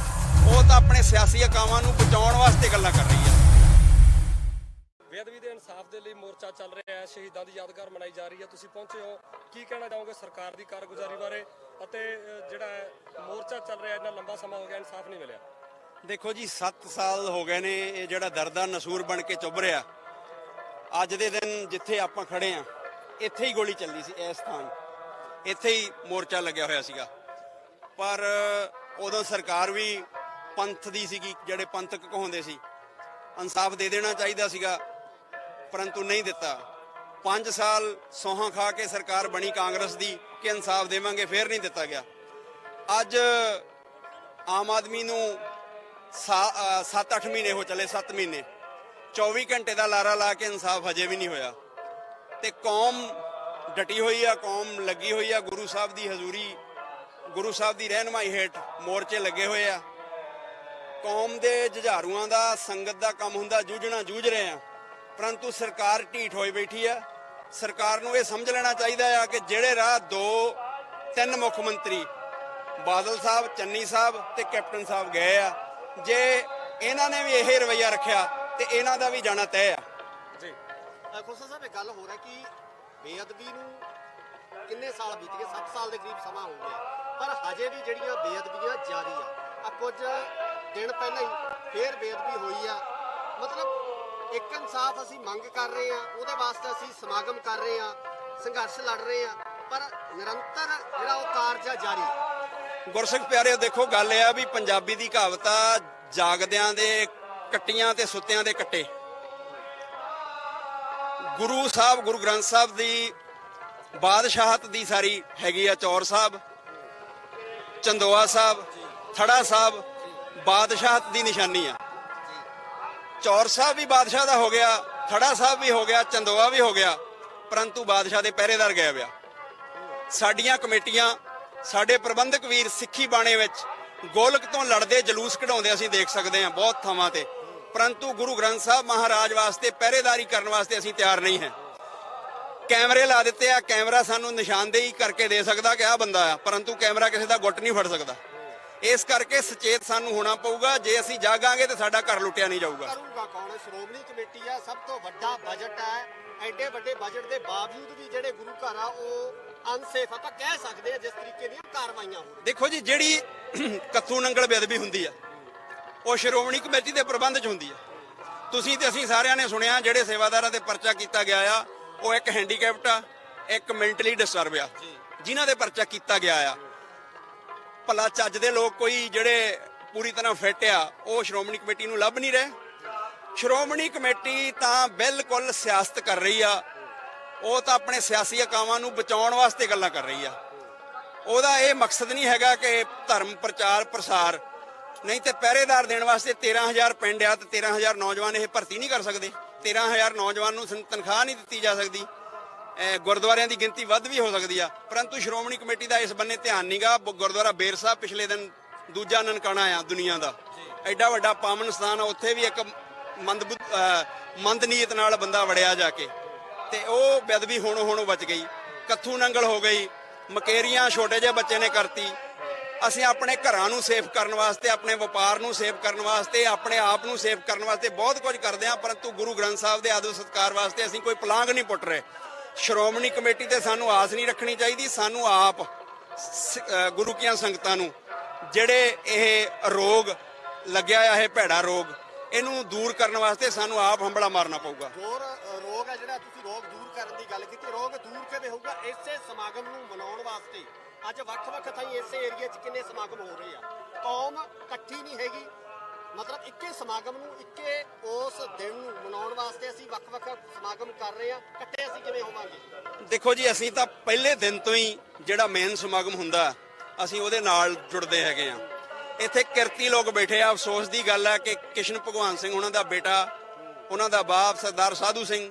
[SPEAKER 1] ਉਹ ਤਾਂ ਆਪਣੇ ਸਿਆਸੀ ਅਕਾਵਾਂ ਨੂੰ ਬਚਾਉਣ ਵਾਸਤੇ ਗੱਲਾਂ ਕਰ ਰਹੀ ਆ।
[SPEAKER 2] ਬੇਅਦਬੀ ਦੇ ਇਨਸਾਫ ਦੇ ਲਈ ਮੋਰਚਾ ਚੱਲ ਰਿਹਾ ਹੈ, ਸ਼ਹੀਦਾਂ ਦੀ ਯਾਦਗਾਰ ਮਨਾਈ ਜਾ ਰਹੀ ਹੈ, ਤੁਸੀਂ ਪਹੁੰਚੇ ਹੋ, ਕੀ ਕਹਿਣਾ ਚਾਹੋਗੇ ਸਰਕਾਰ ਦੀ ਕਾਰਗੁਜ਼ਾਰੀ ਬਾਰੇ? ਅਤੇ ਜਿਹੜਾ ਮੋਰਚਾ ਚੱਲ ਰਿਹਾ ਇੰਨਾ ਲੰਬਾ ਸਮਾਂ ਹੋ ਗਿਆ, ਇਨਸਾਫ ਨਹੀਂ ਮਿਲਿਆ।
[SPEAKER 1] ਦੇਖੋ ਜੀ, 7 ਸਾਲ ਹੋ ਗਏ ਨੇ ਇਹ ਜਿਹੜਾ ਦਰਦਾ ਨਸੂਰ ਬਣ ਕੇ ਚੁੱਭ ਰਿਹਾ। ਅੱਜ ਦੇ ਦਿਨ ਜਿੱਥੇ ਆਪਾਂ ਖੜੇ ਆ, ਇੱਥੇ ਹੀ ਗੋਲੀ ਚੱਲੀ ਸੀ, ਇਸ ਥਾਂ ਇੱਥੇ ਹੀ ਮੋਰਚਾ ਲੱਗਿਆ ਹੋਇਆ ਸੀਗਾ। ਪਰ ਉਦੋਂ ਸਰਕਾਰ ਵੀ ਪੰਥ ਦੀ ਸੀਗੀ, ਜਿਹੜੇ ਪੰਥਕ ਕਹਾਉਂਦੇ ਸੀ। ਇਨਸਾਫ ਦੇ ਦੇਣਾ ਚਾਹੀਦਾ ਸੀਗਾ, ਪਰੰਤੂ ਨਹੀਂ ਦਿੱਤਾ। 5 ਸਾਲ ਸੌਹਾਂ ਖਾ ਕੇ ਸਰਕਾਰ ਬਣੀ ਕਾਂਗਰਸ ਦੀ ਕਿ ਇਨਸਾਫ ਦੇਵਾਂਗੇ, ਫੇਰ ਨਹੀਂ ਦਿੱਤਾ ਗਿਆ। ਅੱਜ ਆਮ ਆਦਮੀ ਨੂੰ 7-8 ਮਹੀਨੇ ਹੋ ਚੱਲੇ, 7 ਮਹੀਨੇ, 24 ਘੰਟੇ ਦਾ ਲਾਰਾ ਲਾ ਕੇ ਇਨਸਾਫ ਹਜੇ ਵੀ ਨਹੀਂ ਹੋਇਆ। ਤੇ ਕੌਮ ਡਟੀ ਹੋਈ ਆ, ਕੌਮ ਲੱਗੀ ਹੋਈ ਆ। ਗੁਰੂ ਸਾਹਿਬ ਦੀ ਹਜ਼ੂਰੀ, ਗੁਰੂ ਸਾਹਿਬ ਦੀ ਰਹਿਨਮਾਈ ਹੇਠ ਮੋਰਚੇ ਲੱਗੇ ਹੋਏ ਆ। ਕੌਮ ਦੇ ਜੁਝਾਰੂਆਂ ਦਾ, ਸੰਗਤ ਦਾ ਕੰਮ ਹੁੰਦਾ ਜੂਝਣਾ, ਜੂਝ ਰਹੇ ਆ, ਪਰੰਤੂ ਸਰਕਾਰ ਢੀਠ ਹੋਈ ਬੈਠੀ ਆ। ਸਰਕਾਰ ਨੂੰ ਇਹ ਸਮਝ ਲੈਣਾ ਚਾਹੀਦਾ ਆ ਕਿ ਜਿਹੜੇ ਰਾਹ 2-3 ਮੁੱਖ ਮੰਤਰੀ ਬਾਦਲ ਸਾਹਿਬ, ਚੰਨੀ ਸਾਹਿਬ ਤੇ ਕੈਪਟਨ ਸਾਹਿਬ ਗਏ ਆ, ਜੇ ਇਹਨਾਂ ਨੇ ਵੀ ਇਹ ਰਵੱਈਆ ਰੱਖਿਆ ਤੇ ਇਹਨਾਂ ਦਾ ਵੀ ਜਾਣਾ ਤੈਅ ਆ।
[SPEAKER 2] ਜੀ
[SPEAKER 3] ਖੁਸ਼ਾ ਸਾਹਿਬ, ਇਹ ਗੱਲ ਹੋ ਰਹੀ ਕਿ ਬੇਅਦਬੀ ਨੂੰ ਕਿੰਨੇ ਸਾਲ ਬੀਤ ਗਏ, 7 ਸਾਲ ਦੇ ਕਰੀਬ ਸਮਾਂ ਹੋ ਗਿਆ, ਪਰ ਹਜੇ ਵੀ ਜਿਹੜੀਆਂ ਬੇਅਦਬੀਆਂ ਜਾਰੀ ਆ। ਕੁਝ ਦਿਨ ਪਹਿਲਾਂ ਹੀ ਫੇਰ ਬੇਅਦਬੀ ਹੋਈ ਆ। ਮਤਲਬ ਇੱਕ ਇਨਸਾਫ ਅਸੀਂ ਮੰਗ ਕਰ ਰਹੇ ਆ, ਉਹਦੇ ਵਾਸਤੇ ਅਸੀਂ ਸਮਾਗਮ ਕਰ ਰਹੇ ਆ, ਸੰਘਰਸ਼ ਲੜ ਰਹੇ ਆ, ਪਰ ਨਿਰੰਤਰ ਜਿਹੜਾ ਉਹ ਕਾਰਜ ਆ ਜਾਰੀ।
[SPEAKER 1] ਗੁਰਸਿੱਖ ਪਿਆਰਿਓ, ਦੇਖੋ ਗੱਲ ਇਹ ਆ ਵੀ ਪੰਜਾਬੀ ਦੀ ਕਹਾਵਤ ਆ, ਜਾਗਦਿਆਂ ਦੇ ਕੱਟੀਆਂ ਤੇ ਸੁੱਤਿਆਂ ਦੇ ਕੱਟੇ। ਗੁਰੂ ਸਾਹਿਬ, ਗੁਰੂ ਗ੍ਰੰਥ ਸਾਹਿਬ ਦੀ ਬਾਦਸ਼ਾਹਤ ਦੀ ਸਾਰੀ ਹੈਗੀ ਆ। ਚੌਰ ਸਾਹਿਬ, ਚੰਦੋਆ ਸਾਹਿਬ, ਥੜਾ ਸਾਹਿਬ ਬਾਦਸ਼ਾਹਤ ਦੀ ਨਿਸ਼ਾਨੀ ਆ। ਚੌਰ ਸਾਹਿਬ ਵੀ ਬਾਦਸ਼ਾਹ ਦਾ ਹੋ ਗਿਆ, ਥੜਾ ਸਾਹਿਬ ਵੀ ਹੋ ਗਿਆ, ਚੰਦੋਆ ਵੀ ਹੋ ਗਿਆ, ਪਰੰਤੂ ਬਾਦਸ਼ਾਹ ਦੇ ਪਹਿਰੇਦਾਰ ਗਏ ਪਿਆ। ਸਾਡੀਆਂ ਕਮੇਟੀਆਂ, ਸਾਡੇ ਪ੍ਰਬੰਧਕ ਵੀਰ ਸਿੱਖੀ ਬਾਣੇ ਵਿੱਚ ਗੋਲਕ ਤੋਂ ਲੜਦੇ ਜਲੂਸ ਕਢਾਉਂਦੇ ਅਸੀਂ ਦੇਖ ਸਕਦੇ ਹਾਂ ਬਹੁਤ ਥਾਵਾਂ ਤੇ, ਪਰੰਤੂ ਗੁਰੂ ਗ੍ਰੰਥ ਸਾਹਿਬ ਮਹਾਰਾਜ ਵਾਸਤੇ ਪਹਿਰੇਦਾਰੀ ਕਰਨ ਵਾਸਤੇ ਅਸੀਂ ਤਿਆਰ ਨਹੀਂ ਹੈ। ਕੈਮਰੇ ਲਾ ਦਿੱਤੇ ਆ, ਕੈਮਰਾ ਸਾਨੂੰ ਨਿਸ਼ਾਨਦੇਹੀ ਕਰਕੇ ਦੇ ਸਕਦਾ ਕਿ ਆਹ ਬੰਦਾ ਆ, ਪਰੰਤੂ ਕੈਮਰਾ ਕਿਸੇ ਦਾ ਗੁੱਟ ਨਹੀਂ ਫੜ ਸਕਦਾ। ਇਸ ਕਰਕੇ ਸੁਚੇਤ ਸਾਨੂੰ ਹੋਣਾ ਪਊਗਾ। ਜੇ ਅਸੀਂ ਜਾਗਾਂਗੇ ਤਾਂ ਸਾਡਾ ਘਰ ਲੁੱਟਿਆ ਨਹੀਂ ਜਾਊਗਾ।
[SPEAKER 3] ਕਰੂਗਾ ਕੌਣ? ਸ਼੍ਰੋਮਣੀ ਕਮੇਟੀ ਆ, ਸਭ ਤੋਂ ਵੱਡਾ ਬਜਟ ਹੈ। ਐਡੇ ਵੱਡੇ ਬਜਟ ਦੇ ਬਾਵਜੂਦ ਵੀ ਜਿਹੜੇ ਗੁਰੂ ਘਰ ਆ ਉਹ ਅਨਸੇਫ ਆਪਾਂ ਕਹਿ ਸਕਦੇ ਆ ਜਿਸ ਤਰੀਕੇ ਦੀਆਂ ਕਾਰਵਾਈਆਂ ਹੋ ਰਹੀਆਂ।
[SPEAKER 1] ਦੇਖੋ ਜੀ, ਜਿਹੜੀ ਕੱਥੂ ਨੰਗਲ ਬੇਅਦਬੀ ਹੁੰਦੀ ਆ ਉਹ ਸ਼੍ਰੋਮਣੀ ਕਮੇਟੀ ਦੇ ਪ੍ਰਬੰਧ 'ਚ ਹੁੰਦੀ ਆ। ਤੁਸੀਂ ਤੇ ਅਸੀਂ ਸਾਰਿਆਂ ਨੇ ਸੁਣਿਆ, ਜਿਹੜੇ ਸੇਵਾਦਾਰਾਂ ਤੇ ਪਰਚਾ ਕੀਤਾ ਗਿਆ ਆ ਉਹ ਇੱਕ ਹੈਂਡੀਕੈਪਟ ਆ, ਇੱਕ ਮੈਂਟਲੀ ਡਿਸਟਰਬ ਆ, ਜਿਨ੍ਹਾਂ ਦੇ ਪਰਚਾ ਕੀਤਾ ਗਿਆ ਆ। ਭਲਾ ਚੱਜ ਦੇ ਲੋਕ ਕੋਈ ਜਿਹੜੇ ਪੂਰੀ ਤਰ੍ਹਾਂ ਫਿੱਟ ਆ ਉਹ ਸ਼੍ਰੋਮਣੀ ਕਮੇਟੀ ਨੂੰ ਲੱਭ ਨਹੀਂ ਰਹੇ। ਸ਼੍ਰੋਮਣੀ ਕਮੇਟੀ ਤਾਂ ਬਿਲਕੁਲ ਸਿਆਸਤ ਕਰ ਰਹੀ ਆ। ਉਹ ਤਾਂ ਆਪਣੇ ਸਿਆਸੀ ਅਕਾਵਾਂ ਨੂੰ ਬਚਾਉਣ ਵਾਸਤੇ ਗੱਲਾਂ ਕਰ ਰਹੀ ਆ। ਉਹਦਾ ਇਹ ਮਕਸਦ ਨਹੀਂ ਹੈਗਾ ਕਿ ਧਰਮ ਪ੍ਰਚਾਰ ਪ੍ਰਸਾਰ, ਨਹੀਂ ਤੇ ਪਹਿਰੇਦਾਰ ਦੇਣ ਵਾਸਤੇ 13,000 ਪਿੰਡ ਆ ਤੇ 13,000 ਨੌਜਵਾਨ ਇਹ ਭਰਤੀ ਨਹੀਂ ਕਰ ਸਕਦੇ। 13,000 ਨੌਜਵਾਨ ਨੂੰ ਤਨਖਾਹ ਨਹੀਂ ਦਿੱਤੀ ਜਾ ਸਕਦੀ। ਗੁਰਦੁਆਰਿਆਂ ਦੀ ਗਿਣਤੀ ਵੱਧ ਵੀ ਹੋ ਸਕਦੀ ਆ, ਪਰੰਤੂ ਸ਼੍ਰੋਮਣੀ ਕਮੇਟੀ ਦਾ ਇਸ ਬੰਨੇ ਧਿਆਨ ਨਹੀਂਗਾ। ਗੁਰਦੁਆਰਾ ਬੇਰ ਸਾਹਿਬ ਪਿਛਲੇ ਦਿਨ ਦੂਜਾ ਨਨਕਾਣਾ ਆ ਦੁਨੀਆ ਦਾ, ਐਡਾ ਵੱਡਾ ਪਾਵਨ ਸਥਾਨ ਆ, ਉੱਥੇ ਵੀ ਇੱਕ ਮੰਦ ਨੀਅਤ ਨਾਲ ਬੰਦਾ ਵੜਿਆ ਜਾ ਕੇ, ਤੇ ਉਹ ਬੇਅਦਬੀ ਹੁਣ ਬਚ ਗਈ। ਕੱਥੂ ਨੰਗਲ ਹੋ ਗਈ, ਮਕੇਰੀਆਂ ਛੋਟੇ ਜਿਹੇ ਬੱਚੇ ਨੇ ਕਰਤੀ। ਅਸੀਂ ਆਪਣੇ ਘਰਾਂ ਨੂੰ ਸੇਫ ਕਰਨ ਵਾਸਤੇ, ਆਪਣੇ ਵਪਾਰ ਨੂੰ ਸੇਫ ਕਰਨ ਵਾਸਤੇ, ਆਪਣੇ ਆਪ ਨੂੰ ਸੇਫ ਕਰਨ ਵਾਸਤੇ ਬਹੁਤ ਕੁਝ ਕਰਦੇ ਹਾਂ, ਪਰੰਤੂ ਗੁਰੂ ਗ੍ਰੰਥ ਸਾਹਿਬ ਦੇ ਆਦਰ ਸਤਿਕਾਰ ਵਾਸਤੇ ਅਸੀਂ ਕੋਈ ਪਲਾਂਘ ਨਹੀਂ ਪੁੱਟ ਰਹੇ। ਸ਼੍ਰੋਮਣੀ ਕਮੇਟੀ ਤੇ ਸਾਨੂੰ ਆਸ ਨਹੀਂ ਰੱਖਣੀ ਚਾਹੀਦੀ। ਸਾਨੂੰ ਆਪ ਗੁਰੂ ਕੀਆਂ ਸੰਗਤਾਂ ਨੂੰ ਜਿਹੜੇ ਇਹ ਰੋਗ ਲੱਗਿਆ ਆ, ਇਹ ਭੈੜਾ ਰੋਗ, ਇਹਨੂੰ ਦੂਰ ਕਰਨ ਵਾਸਤੇ ਸਾਨੂੰ ਆਪ ਹੰਬਲਾ ਮਾਰਨਾ ਪਊਗਾ।
[SPEAKER 3] ਰੋਗ ਹੈ ਜਿਹੜਾ ਤੁਸੀਂ ਰੋਗ ਦੂਰ ਕਰਨ ਦੀ ਗੱਲ ਕੀਤੀ, ਰੋਗ ਦੂਰ ਕਿਵੇਂ ਹੋਊਗਾ? ਇਸੇ ਸਮਾਗਮ ਨੂੰ ਮਨਾਉਣ ਵਾਸਤੇ ਅੱਜ ਵੱਖ-ਵੱਖ ਥਾਈਂ ਇਸੇ ਏਰੀਆ 'ਚ ਕਿੰਨੇ ਸਮਾਗਮ ਹੋ ਰਹੇ ਆ। ਕੌਮ ਇਕੱਠੀ ਨਹੀਂ ਹੈਗੀ, ਮਤਲਬ ਇੱਕੇ ਸਮਾਗਮ ਨੂੰ, ਇੱਕੇ ਉਸ ਦਿਨ ਨੂੰ ਮਨਾਉਣ ਵਾਸਤੇ ਅਸੀਂ ਵੱਖ-ਵੱਖ ਸਮਾਗਮ ਕਰ ਰਹੇ ਆ। ਇਕੱਠੇ ਅਸੀਂ ਕਿਵੇਂ ਹੋਵਾਂਗੇ?
[SPEAKER 1] ਦੇਖੋ ਜੀ, ਅਸੀਂ ਤਾਂ ਪਹਿਲੇ ਦਿਨ ਤੋਂ ਹੀ ਜਿਹੜਾ ਮੇਨ ਸਮਾਗਮ ਹੁੰਦਾ ਅਸੀਂ ਉਹਦੇ ਨਾਲ ਜੁੜਦੇ ਹੈਗੇ ਆ। ਇੱਥੇ ਕਿਰਤੀ ਲੋਕ ਬੈਠੇ ਆ। ਅਫਸੋਸ ਦੀ ਗੱਲ ਹੈ ਕਿ ਕਿਸ਼ਨ ਭਗਵਾਨ ਸਿੰਘ ਉਹਨਾਂ ਦਾ ਬੇਟਾ, ਉਹਨਾਂ ਦਾ ਬਾਪ ਸਰਦਾਰ ਸਾਧੂ ਸਿੰਘ,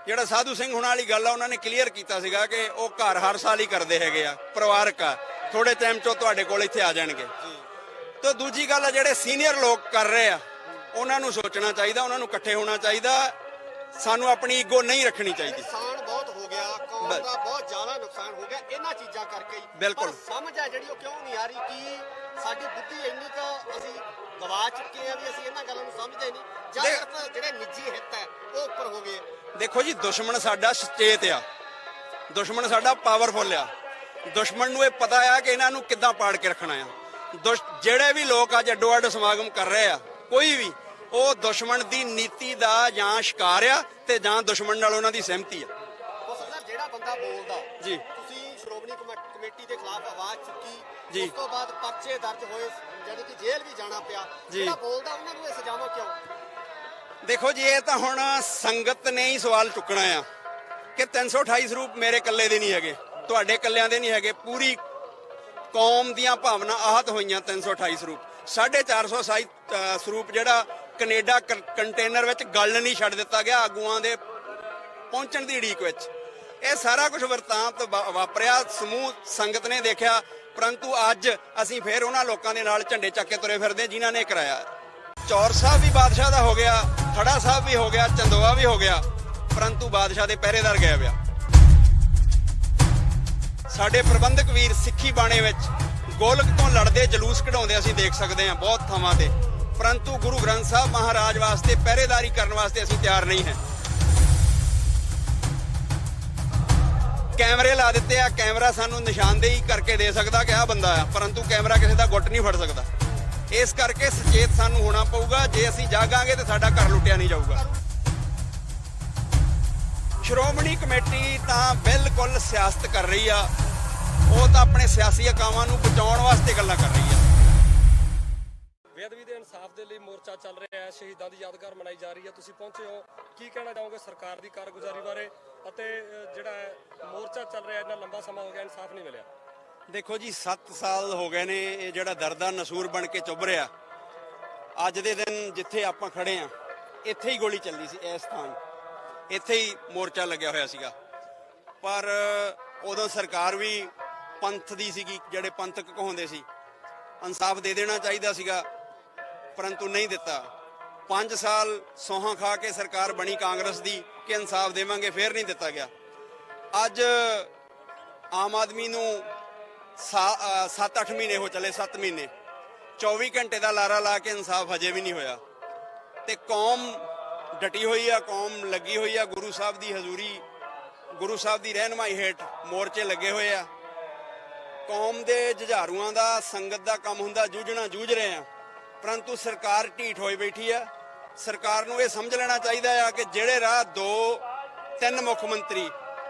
[SPEAKER 1] ਜਿਹੜਾ ਸਾਧੂ ਸਿੰਘ ਹੁਣਾਂ ਵਾਲੀ ਗੱਲ ਆ, ਉਹਨਾਂ ਨੇ ਕਲੀਅਰ ਕੀਤਾ ਸੀਗਾ ਕਿ ਉਹ ਘਰ ਹਰ ਸਾਲ ਹੀ ਕਰਦੇ ਹੈਗੇ ਆ, ਪਰਿਵਾਰਕ ਆ, ਥੋੜੇ ਟਾਈਮ 'ਚੋਂ ਤੁਹਾਡੇ ਕੋਲ ਇੱਥੇ ਆ ਜਾਣਗੇ। ਤੇ ਦੂਜੀ ਗੱਲ ਆ, ਜਿਹੜੇ ਸੀਨੀਅਰ ਲੋਕ ਕਰ ਰਹੇ ਆ ਉਹਨਾਂ ਨੂੰ ਸੋਚਣਾ ਚਾਹੀਦਾ, ਉਹਨਾਂ ਨੂੰ ਇਕੱਠੇ ਹੋਣਾ ਚਾਹੀਦਾ। ਸਾਨੂੰ ਆਪਣੀ ਈਗੋ ਨਹੀਂ ਰੱਖਣੀ ਚਾਹੀਦੀ।
[SPEAKER 3] ਨੁਕਸਾਨ ਬਹੁਤ ਹੋ ਗਿਆ, ਕੌਮ ਦਾ ਬਹੁਤ ਜ਼ਿਆਦਾ ਨੁਕਸਾਨ ਹੋ ਗਿਆ ਇਹਨਾਂ ਚੀਜ਼ਾਂ ਕਰਕੇ ਹੀ।
[SPEAKER 1] ਬਿਲਕੁਲ।
[SPEAKER 3] ਪਰ ਸਮਝ ਆ ਜਿਹੜੀ ਉਹ ਕਿਉਂ ਨਹੀਂ ਆ ਰਹੀ ਕਿ ਸਾਡੀ ਬੁੱਧੀ ਇੰਨੀ ਕੁ ਅਸੀਂ ਗਵਾ ਚੁੱਕੇ ਆ ਵੀ ਅਸੀਂ ਇਹਨਾਂ ਗੱਲਾਂ ਨੂੰ ਸਮਝਦੇ ਨਹੀਂ, ਜਾਂ ਸਿਰਫ ਜਿਹੜੇ ਨਿੱਜੀ ਹਿੱਤ ਹੈ ਉਹ ਉੱਪਰ ਹੋ ਗਏ।
[SPEAKER 1] ਦੇਖੋ ਜੀ, ਦੁਸ਼ਮਣ ਸਾਡਾ ਸੁਚੇਤ ਆ, ਦੁਸ਼ਮਣ ਸਾਡਾ ਪਾਵਰਫੁਲ ਆ। ਦੁਸ਼ਮਣ ਨੂੰ ਇਹ ਪਤਾ ਆ ਕਿ ਇਹਨਾਂ ਨੂੰ ਕਿੱਦਾਂ ਪਾੜ ਕੇ ਰੱਖਣਾ ਆ। ਜਿਹੜੇ ਵੀ ਲੋਕ ਅੱਜ ਅੱਡੋ ਅੱਡ ਸਮਾਗਮ ਕਰ ਰਹੇ ਆ, ਕੋਈ ਵੀ, ਉਹ ਦੁਸ਼ਮਣ ਦੀ ਨੀਤੀ ਦਾ ਜਾਂ ਸ਼ਿਕਾਰ ਆ ਤੇ ਜਾਂ ਦੁਸ਼ਮਣ ਨਾਲ ਉਹਨਾਂ ਦੀ ਸਹਿਮਤੀ ਆ।
[SPEAKER 3] ਸਰ, ਜਿਹੜਾ ਬੰਦਾ ਬੋਲਦਾ
[SPEAKER 1] ਜੀ,
[SPEAKER 3] ਤੁਸੀਂ ਸ਼੍ਰੋਮਣੀ ਕਮੇਟੀ ਦੇ ਖਿਲਾਫ ਆਵਾਜ਼ ਚੁੱਕੀ,
[SPEAKER 1] ਜੀ,
[SPEAKER 3] ਉਸ ਤੋਂ ਬਾਅਦ ਪਰਚੇ ਦਰਜ ਹੋਏ, ਯਾਨੀ ਕਿ ਜੇਲ੍ਹ ਵੀ ਜਾਣਾ ਪਿਆ, ਜਿਹੜਾ ਬੋਲਦਾ ਉਹਨਾਂ ਨੂੰ ਇਹ ਸਜ਼ਾਵਾਂ ਕਿਉਂ?
[SPEAKER 1] ਦੇਖੋ ਜੀ, ਇਹ ਤਾਂ ਹੁਣ ਸੰਗਤ ਨੇ ਹੀ ਸਵਾਲ ਚੁੱਕਣਾ ਆ ਕਿ 328 ਸਰੂਪ ਮੇਰੇ ਇਕੱਲੇ ਦੇ ਨਹੀਂ ਹੈਗੇ, ਤੁਹਾਡੇ ਇਕੱਲਿਆਂ ਦੇ ਨਹੀਂ ਹੈਗੇ। ਪੂਰੀ ਕੌਮ ਦੀਆਂ ਭਾਵਨਾ ਆਹਤ ਹੋਈਆਂ। 328 ਸਰੂਪ, 450 ਸਰੂਪ ਜਿਹੜਾ ਕੈਨੇਡਾ ਕੰਟੇਨਰ ਵਿੱਚ ਗਲ ਨਹੀਂ ਛੱਡ ਦਿੱਤਾ ਗਿਆ ਆਗੂਆਂ ਦੇ ਪਹੁੰਚਣ ਦੀ ਉਡੀਕ ਵਿੱਚ। ਇਹ ਸਾਰਾ ਕੁਝ ਵਰਤਾਂਤ ਵਾਪਰਿਆ, ਸਮੂਹ ਸੰਗਤ ਨੇ ਦੇਖਿਆ, ਪਰੰਤੂ ਅੱਜ ਅਸੀਂ ਫੇਰ ਉਹਨਾਂ ਲੋਕਾਂ ਦੇ ਨਾਲ ਝੰਡੇ ਚੱਕ ਕੇ ਤੁਰੇ ਫਿਰਦੇ ਜਿਨ੍ਹਾਂ ਨੇ ਕਰਾਇਆ। ਚੌਰ ਸਾਹਿਬ ਵੀ ਬਾਦਸ਼ਾਹ ਦਾ ਹੋ ਗਿਆ, ਖੜਾ ਸਾਹਿਬ ਵੀ ਹੋ ਗਿਆ, ਚੰਦੋਆ ਵੀ ਹੋ ਗਿਆ, ਪਰੰਤੂ ਬਾਦਸ਼ਾਹ ਦੇ ਪਹਿਰੇਦਾਰ ਗਏ ਪਿਆ। ਸਾਡੇ ਪ੍ਰਬੰਧਕ ਵੀਰ ਸਿੱਖੀ ਬਾਣੇ ਵਿੱਚ ਗੋਲਕ ਤੋਂ ਲੜਦੇ ਜਲੂਸ ਕਢਾਉਂਦੇ ਅਸੀਂ ਦੇਖ ਸਕਦੇ ਹਾਂ ਬਹੁਤ ਥਾਵਾਂ ਤੇ, ਪਰੰਤੂ ਗੁਰੂ ਗ੍ਰੰਥ ਸਾਹਿਬ ਮਹਾਰਾਜ ਵਾਸਤੇ ਪਹਿਰੇਦਾਰੀ ਕਰਨ ਵਾਸਤੇ ਅਸੀਂ ਤਿਆਰ ਨਹੀਂ ਹੈ। ਕੈਮਰੇ ਲਾ ਦਿੱਤੇ ਆ, ਕੈਮਰਾ ਸਾਨੂੰ ਨਿਸ਼ਾਨਦੇਹੀ ਕਰਕੇ ਦੇ ਸਕਦਾ ਕਿ ਆਹ ਬੰਦਾ ਆ, ਪਰੰਤੂ ਕੈਮਰਾ ਕਿਸੇ ਦਾ ਗੁੱਟ ਨਹੀਂ ਫੜ ਸਕਦਾ। ਇਸ ਕਰਕੇ ਸੁਚੇਤ ਸਾਨੂੰ ਹੋਣਾ ਪਊਗਾ। ਜੇ ਅਸੀਂ ਜਾਗਾਂਗੇ ਤਾਂ ਸਾਡਾ ਘਰ ਲੁੱਟਿਆ ਨਹੀਂ ਜਾਊਗਾ। ਸ਼੍ਰੋਮਣੀ ਕਮੇਟੀ ਤਾਂ ਬਿਲਕੁਲ ਸਿਆਸਤ ਕਰ ਰਹੀ ਆ। ਉਹ ਤਾਂ ਆਪਣੇ ਸਿਆਸੀ ਅਕਾਵਾਂ ਨੂੰ ਬਚਾਉਣ ਵਾਸਤੇ ਗੱਲਾਂ ਕਰ ਰਹੀ ਆ।
[SPEAKER 2] ਬੇਅਦਬੀ ਦੇ ਇਨਸਾਫ ਦੇ ਲਈ ਮੋਰਚਾ ਚੱਲ ਰਿਹਾ ਹੈ, ਸ਼ਹੀਦਾਂ ਦੀ ਯਾਦਗਾਰ ਮਨਾਈ ਜਾ ਰਹੀ ਹੈ। ਤੁਸੀਂ ਪਹੁੰਚੇ ਹੋ, ਕੀ ਕਹਿਣਾ ਚਾਹੋਗੇ ਸਰਕਾਰ ਦੀ ਕਾਰਗੁਜ਼ਾਰੀ ਬਾਰੇ, ਅਤੇ ਜਿਹੜਾ ਮੋਰਚਾ ਚੱਲ ਰਿਹਾ ਇੰਨਾ ਲੰਬਾ ਸਮਾਂ ਹੋ ਗਿਆ, ਇਨਸਾਫ ਨਹੀਂ ਮਿਲਿਆ?
[SPEAKER 1] ਦੇਖੋ ਜੀ, 7 ਸਾਲ ਹੋ ਗਏ ਨੇ ਇਹ ਜਿਹੜਾ ਦਰਦਾ ਨਸੂਰ ਬਣ ਕੇ ਚੁੱਭ ਰਿਹਾ। ਅੱਜ ਦੇ ਦਿਨ ਜਿੱਥੇ ਆਪਾਂ ਖੜੇ ਆ, ਇੱਥੇ ਹੀ ਗੋਲੀ ਚੱਲੀ ਸੀ, ਇਸ ਥਾਂ ਇੱਥੇ ਹੀ ਮੋਰਚਾ ਲੱਗਿਆ ਹੋਇਆ ਸੀਗਾ। ਪਰ ਉਦੋਂ ਸਰਕਾਰ ਵੀ ਪੰਥ ਦੀ ਸੀਗੀ, ਜਿਹੜੇ ਪੰਥਕ ਕਹਾਉਂਦੇ ਸੀ। ਇਨਸਾਫ ਦੇ ਦੇਣਾ ਚਾਹੀਦਾ ਸੀਗਾ, ਪਰੰਤੂ ਨਹੀਂ ਦਿੱਤਾ। 5 ਸਾਲ ਸੌਹਾਂ ਖਾ ਕੇ ਸਰਕਾਰ ਬਣੀ ਕਾਂਗਰਸ ਦੀ ਕਿ ਇਨਸਾਫ ਦੇਵਾਂਗੇ, ਫੇਰ ਨਹੀਂ ਦਿੱਤਾ ਗਿਆ। ਅੱਜ ਆਮ ਆਦਮੀ ਨੂੰ 7-8 ਮਹੀਨੇ ਹੋ ਚੱਲੇ, 7 ਮਹੀਨੇ 24 ਘੰਟੇ ਦਾ ਲਾਰਾ ਲਾ ਕੇ ਇਨਸਾਫ ਹਜੇ ਵੀ ਨਹੀਂ ਹੋਇਆ ਤੇ ਕੌਮ ਡਟੀ ਹੋਈ ਆ, ਕੌਮ ਲੱਗੀ ਹੋਈ ਆ। ਗੁਰੂ ਸਾਹਿਬ ਦੀ ਹਜ਼ੂਰੀ, ਗੁਰੂ ਸਾਹਿਬ ਦੀ ਰਹਿਨਮਾਈ ਹੇਠ ਮੋਰਚੇ ਲੱਗੇ ਹੋਏ ਆ। ਕੌਮ ਦੇ ਜੁਝਾਰੂਆਂ ਦਾ, ਸੰਗਤ ਦਾ ਕੰਮ ਹੁੰਦਾ ਜੂਝਣਾ, ਜੂਝ ਰਹੇ ਆ, ਪਰੰਤੂ ਸਰਕਾਰ ਢੀਠ ਹੋਈ ਬੈਠੀ ਆ। ਸਰਕਾਰ ਨੂੰ ਇਹ ਸਮਝ ਲੈਣਾ ਚਾਹੀਦਾ ਆ ਕਿ ਜਿਹੜੇ ਰਾਹ 2-3 ਮੁੱਖ ਮੰਤਰੀ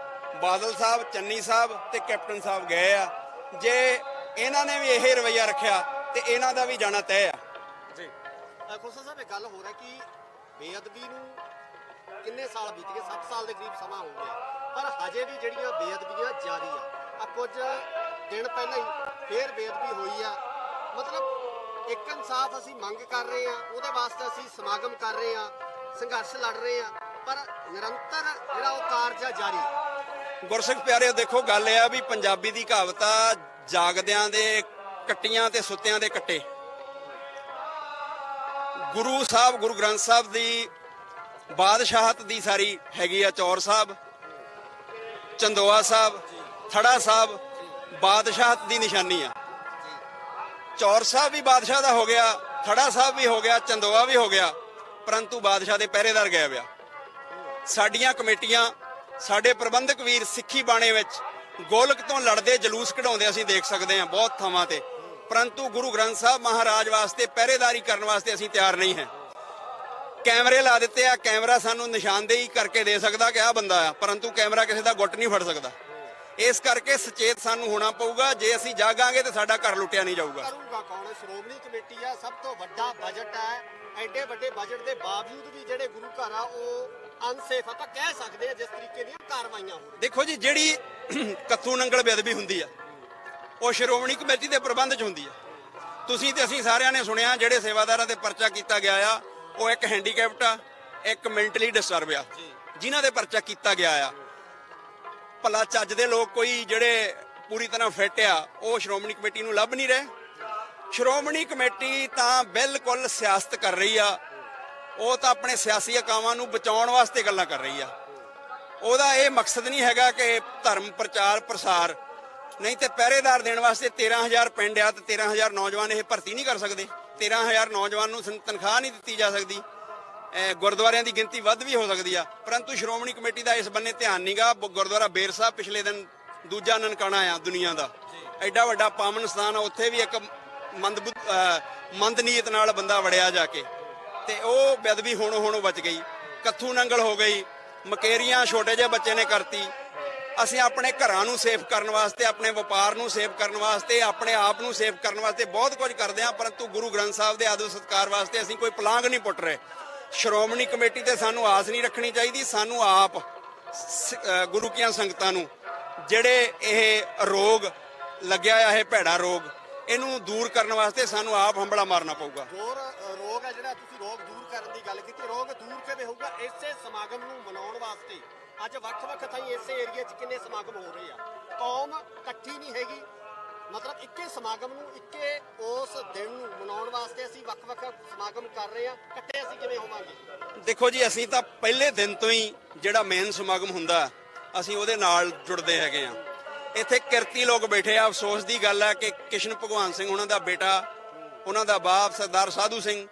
[SPEAKER 1] ਬਾਦਲ ਸਾਹਿਬ, ਚੰਨੀ ਸਾਹਿਬ ਤੇ ਕੈਪਟਨ ਸਾਹਿਬ ਗਏ ਆ, ਜੇ ਇਹਨਾਂ ਨੇ ਵੀ ਇਹ ਰਵੱਈਆ ਰੱਖਿਆ ਤੇ ਇਹਨਾਂ ਦਾ ਵੀ ਜਾਣਾ ਤੈਅ ਆ।
[SPEAKER 2] ਜੀ
[SPEAKER 3] ਖੋਸਾ ਸਾਹਿਬ, ਇਹ ਗੱਲ ਹੋ ਰਹੀ ਕਿ ਬੇਅਦਬੀ ਨੂੰ ਕਿੰਨੇ ਸਾਲ ਬੀਤ ਗਏ, 7 ਸਾਲ ਦੇ ਕਰੀਬ ਸਮਾਂ ਹੋ ਗਿਆ, ਪਰ ਹਜੇ ਵੀ ਜਿਹੜੀਆਂ ਬੇਅਦਬੀਆਂ ਜਾਰੀ ਆ ਕੁਝ ਦਿਨ ਪਹਿਲਾਂ ਹੀ ਫੇਰ ਬੇਅਦਬੀ ਹੋਈ ਆ। ਮਤਲਬ ਇੱਕ ਇਨਸਾਫ ਅਸੀਂ ਮੰਗ ਕਰ ਰਹੇ ਆ, ਉਹਦੇ ਵਾਸਤੇ ਅਸੀਂ ਸਮਾਗਮ ਕਰ ਰਹੇ ਆ, ਸੰਘਰਸ਼ ਲੜ ਰਹੇ ਆ, ਪਰ ਨਿਰੰਤਰ ਜਿਹੜਾ ਉਹ ਕਾਰਜ ਆ ਜਾਰੀ।
[SPEAKER 1] ਗੁਰਸਿੱਖ ਪਿਆਰਿਓ, ਦੇਖੋ ਗੱਲ ਇਹ ਆ ਵੀ ਪੰਜਾਬੀ ਦੀ ਕਹਾਵਤ ਆ, ਜਾਗਦਿਆਂ ਦੇ ਕੱਟੀਆਂ ਤੇ ਸੁੱਤਿਆਂ ਦੇ ਕੱਟੇ। ਗੁਰੂ ਸਾਹਿਬ, ਗੁਰੂ ਗ੍ਰੰਥ ਸਾਹਿਬ ਦੀ ਬਾਦਸ਼ਾਹਤ ਦੀ ਸਾਰੀ ਹੈਗੀ ਆ। ਚੌਰ ਸਾਹਿਬ, ਚੰਦੋਆ ਸਾਹਿਬ, ਥੜਾ ਸਾਹਿਬ ਬਾਦਸ਼ਾਹਤ ਦੀ ਨਿਸ਼ਾਨੀ ਆ। ਚੌਰ ਸਾਹਿਬ ਵੀ ਬਾਦਸ਼ਾਹ ਦਾ ਹੋ ਗਿਆ, ਥੜਾ ਸਾਹਿਬ ਵੀ ਹੋ ਗਿਆ, ਚੰਦੋਆ ਵੀ ਹੋ ਗਿਆ, ਪਰੰਤੂ ਬਾਦਸ਼ਾਹ ਦੇ ਪਹਿਰੇਦਾਰ ਗਏ ਪਿਆ। ਸਾਡੀਆਂ ਕਮੇਟੀਆਂ, ਸਾਡੇ ਪ੍ਰਬੰਧਕ ਵੀਰ ਸਿੱਖੀ ਬਾਣੇ ਵਿੱਚ ਗੋਲਕ ਤੋਂ ਲੜਦੇ ਜਲੂਸ ਕਢਾਉਂਦੇ ਅਸੀਂ ਦੇਖ ਸਕਦੇ ਹਾਂ ਬਹੁਤ ਥਾਵਾਂ ਤੇ, ਪਰੰਤੂ ਗੁਰੂ ਗ੍ਰੰਥ ਸਾਹਿਬ ਮਹਾਰਾਜ ਵਾਸਤੇ ਪਹਿਰੇਦਾਰੀ ਕਰਨ ਵਾਸਤੇ ਅਸੀਂ ਤਿਆਰ ਨਹੀਂ ਹੈ। ਕੈਮਰੇ ਲਾ ਦਿੱਤੇ ਆ, ਕੈਮਰਾ ਸਾਨੂੰ ਨਿਸ਼ਾਨਦੇਹੀ ਕਰਕੇ ਦੇ ਸਕਦਾ ਕਿ ਆਹ ਬੰਦਾ ਆ, ਪਰੰਤੂ ਕੈਮਰਾ ਕਿਸੇ ਦਾ ਗੁੱਟ ਨਹੀਂ ਫੜ ਸਕਦਾ। ਇਸ ਕਰਕੇ ਸੁਚੇਤ ਸਾਨੂੰ ਹੋਣਾ ਪਊਗਾ। ਜੇ ਅਸੀਂ ਜਾਗਾਂਗੇ ਤਾਂ ਸਾਡਾ ਘਰ ਲੁੱਟਿਆ ਨਹੀਂ ਜਾਊਗਾ।
[SPEAKER 3] ਕਰੂਗਾ ਕੌਣ? ਸ਼੍ਰੋਮਣੀ ਕਮੇਟੀ ਆ, ਸਭ ਤੋਂ ਵੱਡਾ ਬਜਟ ਹੈ। ਐਡੇ ਵੱਡੇ ਬਜਟ ਦੇ ਬਾਵਜੂਦ ਵੀ ਜਿਹੜੇ ਗੁਰੂ ਘਰ ਆ ਉਹ ਅਨਸੇਫ ਆਪਾਂ ਕਹਿ ਸਕਦੇ ਆ, ਜਿਸ ਤਰੀਕੇ ਦੀਆਂ ਕਾਰਵਾਈਆਂ ਹੋ ਰਹੀਆਂ।
[SPEAKER 1] ਦੇਖੋ ਜੀ, ਜਿਹੜੀ ਕੱਥੂ ਨੰਗਲ ਬੇਅਦਬੀ ਹੁੰਦੀ ਆ ਉਹ ਸ਼੍ਰੋਮਣੀ ਕਮੇਟੀ ਦੇ ਪ੍ਰਬੰਧ 'ਚ ਹੁੰਦੀ ਆ। ਤੁਸੀਂ ਤੇ ਅਸੀਂ ਸਾਰਿਆਂ ਨੇ ਸੁਣਿਆ, ਜਿਹੜੇ ਸੇਵਾਦਾਰਾਂ ਤੇ ਪਰਚਾ ਕੀਤਾ ਗਿਆ ਆ ਉਹ ਇੱਕ ਹੈਂਡੀਕੈਪਟ ਆ, ਇੱਕ ਮੈਂਟਲੀ ਡਿਸਟਰਬ ਆ, ਜਿਨ੍ਹਾਂ ਦੇ ਪਰਚਾ ਕੀਤਾ ਗਿਆ ਆ। ਭਲਾ ਚੱਜ ਦੇ ਲੋਕ ਕੋਈ ਜਿਹੜੇ ਪੂਰੀ ਤਰ੍ਹਾਂ ਫਿੱਟ ਆ ਉਹ ਸ਼੍ਰੋਮਣੀ ਕਮੇਟੀ ਨੂੰ ਲੱਭ ਨਹੀਂ ਰਹੇ। ਸ਼੍ਰੋਮਣੀ ਕਮੇਟੀ ਤਾਂ ਬਿਲਕੁਲ ਸਿਆਸਤ ਕਰ ਰਹੀ ਆ, ਉਹ ਤਾਂ ਆਪਣੇ ਸਿਆਸੀ ਅਕਾਵਾਂ ਨੂੰ ਬਚਾਉਣ ਵਾਸਤੇ ਗੱਲਾਂ ਕਰ ਰਹੀ ਆ। ਉਹਦਾ ਇਹ ਮਕਸਦ ਨਹੀਂ ਹੈਗਾ ਕਿ ਧਰਮ ਪ੍ਰਚਾਰ ਪ੍ਰਸਾਰ, ਨਹੀਂ ਤੇ ਪਹਿਰੇਦਾਰ ਦੇਣ ਵਾਸਤੇ 13,000 ਪਿੰਡ ਆ ਤੇ 13,000 ਨੌਜਵਾਨ ਇਹ ਭਰਤੀ ਨਹੀਂ ਕਰ ਸਕਦੇ। 13,000 ਨੌਜਵਾਨ ਨੂੰ ਤਨਖਾਹ ਨਹੀਂ ਦਿੱਤੀ ਜਾ ਸਕਦੀ। ਗੁਰਦੁਆਰਿਆਂ ਦੀ ਗਿਣਤੀ ਵੱਧ ਵੀ ਹੋ ਸਕਦੀ ਆ, ਪਰੰਤੂ ਸ਼੍ਰੋਮਣੀ ਕਮੇਟੀ ਦਾ ਇਸ ਬੰਨੇ ਧਿਆਨ ਨਹੀਂਗਾ। ਗੁਰਦੁਆਰਾ ਬੇਰ ਸਾਹਿਬ ਪਿਛਲੇ ਦਿਨ ਦੂਜਾ ਨਨਕਾਣਾ ਆ ਦੁਨੀਆ ਦਾ, ਐਡਾ ਵੱਡਾ ਪਾਵਨ ਸਥਾਨ ਆ, ਉੱਥੇ ਵੀ ਇੱਕ ਮੰਦ ਨੀਅਤ ਨਾਲ ਬੰਦਾ ਵੜਿਆ ਜਾ ਕੇ, ਤੇ ਉਹ ਬੇਅਦਬੀ ਹੁਣ ਬਚ ਗਈ। ਕੱਥੂ ਨੰਗਲ ਹੋ ਗਈ, ਮਕੇਰੀਆਂ ਛੋਟੇ ਜਿਹੇ ਬੱਚੇ ਨੇ ਕਰਤੀ। ਅਸੀਂ ਆਪਣੇ ਘਰਾਂ ਨੂੰ ਸੇਫ ਕਰਨ ਵਾਸਤੇ, ਆਪਣੇ ਵਪਾਰ ਨੂੰ ਸੇਫ ਕਰਨ ਵਾਸਤੇ, ਆਪਣੇ ਆਪ ਨੂੰ ਸੇਫ ਕਰਨ ਵਾਸਤੇ ਬਹੁਤ ਕੁਝ ਕਰਦੇ ਹਾਂ, ਪਰੰਤੂ ਗੁਰੂ ਗ੍ਰੰਥ ਸਾਹਿਬ ਦੇ ਆਦਰ ਸਤਿਕਾਰ ਵਾਸਤੇ ਅਸੀਂ ਕੋਈ ਪਲਾਂਘ ਨਹੀਂ ਪੁੱਟ ਰਹੇ। ਸ਼੍ਰੋਮਣੀ ਕਮੇਟੀ ਤੇ ਸਾਨੂੰ ਆਸ ਨਹੀਂ ਰੱਖਣੀ ਚਾਹੀਦੀ। ਸਾਨੂੰ ਆਪ ਗੁਰੂ ਕੀਆਂ ਸੰਗਤਾਂ ਨੂੰ ਜਿਹੜੇ ਇਹ ਰੋਗ ਲੱਗਿਆ ਆ, ਇਹ ਭੈੜਾ ਰੋਗ, ਇਹਨੂੰ ਦੂਰ ਕਰਨ ਵਾਸਤੇ ਸਾਨੂੰ ਆਪ ਹੰਬੜਾ ਮਾਰਨਾ ਪਊਗਾ।
[SPEAKER 3] ਰੋਗ ਹੈ ਜਿਹੜਾ ਤੁਸੀਂ ਰੋਗ ਦੂਰ ਕਰਨ ਦੀ ਗੱਲ ਕੀਤੀ, ਰੋਗ ਦੂਰ ਕਿਵੇਂ ਹੋਊਗਾ? ਇਸੇ ਸਮਾਗਮ ਨੂੰ ਮਨਾਉਣ ਵਾਸਤੇ ਅੱਜ ਵੱਖ-ਵੱਖ ਥਾਈਂ ਇਸੇ ਏਰੀਆ 'ਚ ਕਿੰਨੇ ਸਮਾਗਮ ਹੋ ਰਹੇ ਆ। ਕੌਮ ਇਕੱਠੀ ਨਹੀਂ ਹੈਗੀ, ਮਤਲਬ ਇੱਕੇ ਸਮਾਗਮ ਨੂੰ, ਇੱਕੇ ਉਸ ਦਿਨ ਨੂੰ ਮਨਾਉਣ ਵਾਸਤੇ ਅਸੀਂ ਵੱਖ-ਵੱਖ ਸਮਾਗਮ ਕਰ ਰਹੇ ਆ। ਇਕੱਠੇ ਅਸੀਂ ਕਿਵੇਂ ਹੋਵਾਂਗੇ?
[SPEAKER 1] ਦੇਖੋ ਜੀ, ਅਸੀਂ ਤਾਂ ਪਹਿਲੇ ਦਿਨ ਤੋਂ ਹੀ ਜਿਹੜਾ ਮੇਨ ਸਮਾਗਮ ਹੁੰਦਾ ਅਸੀਂ ਉਹਦੇ ਨਾਲ ਜੁੜਦੇ ਹੈਗੇ ਆ। ਇੱਥੇ ਕਿਰਤੀ ਲੋਕ ਬੈਠੇ ਆ। ਅਫਸੋਸ ਦੀ ਗੱਲ ਹੈ ਕਿ ਕਿਸ਼ਨ ਭਗਵਾਨ ਸਿੰਘ ਉਹਨਾਂ ਦਾ ਬੇਟਾ, ਉਹਨਾਂ ਦਾ ਬਾਪ ਸਰਦਾਰ ਸਾਧੂ ਸਿੰਘ,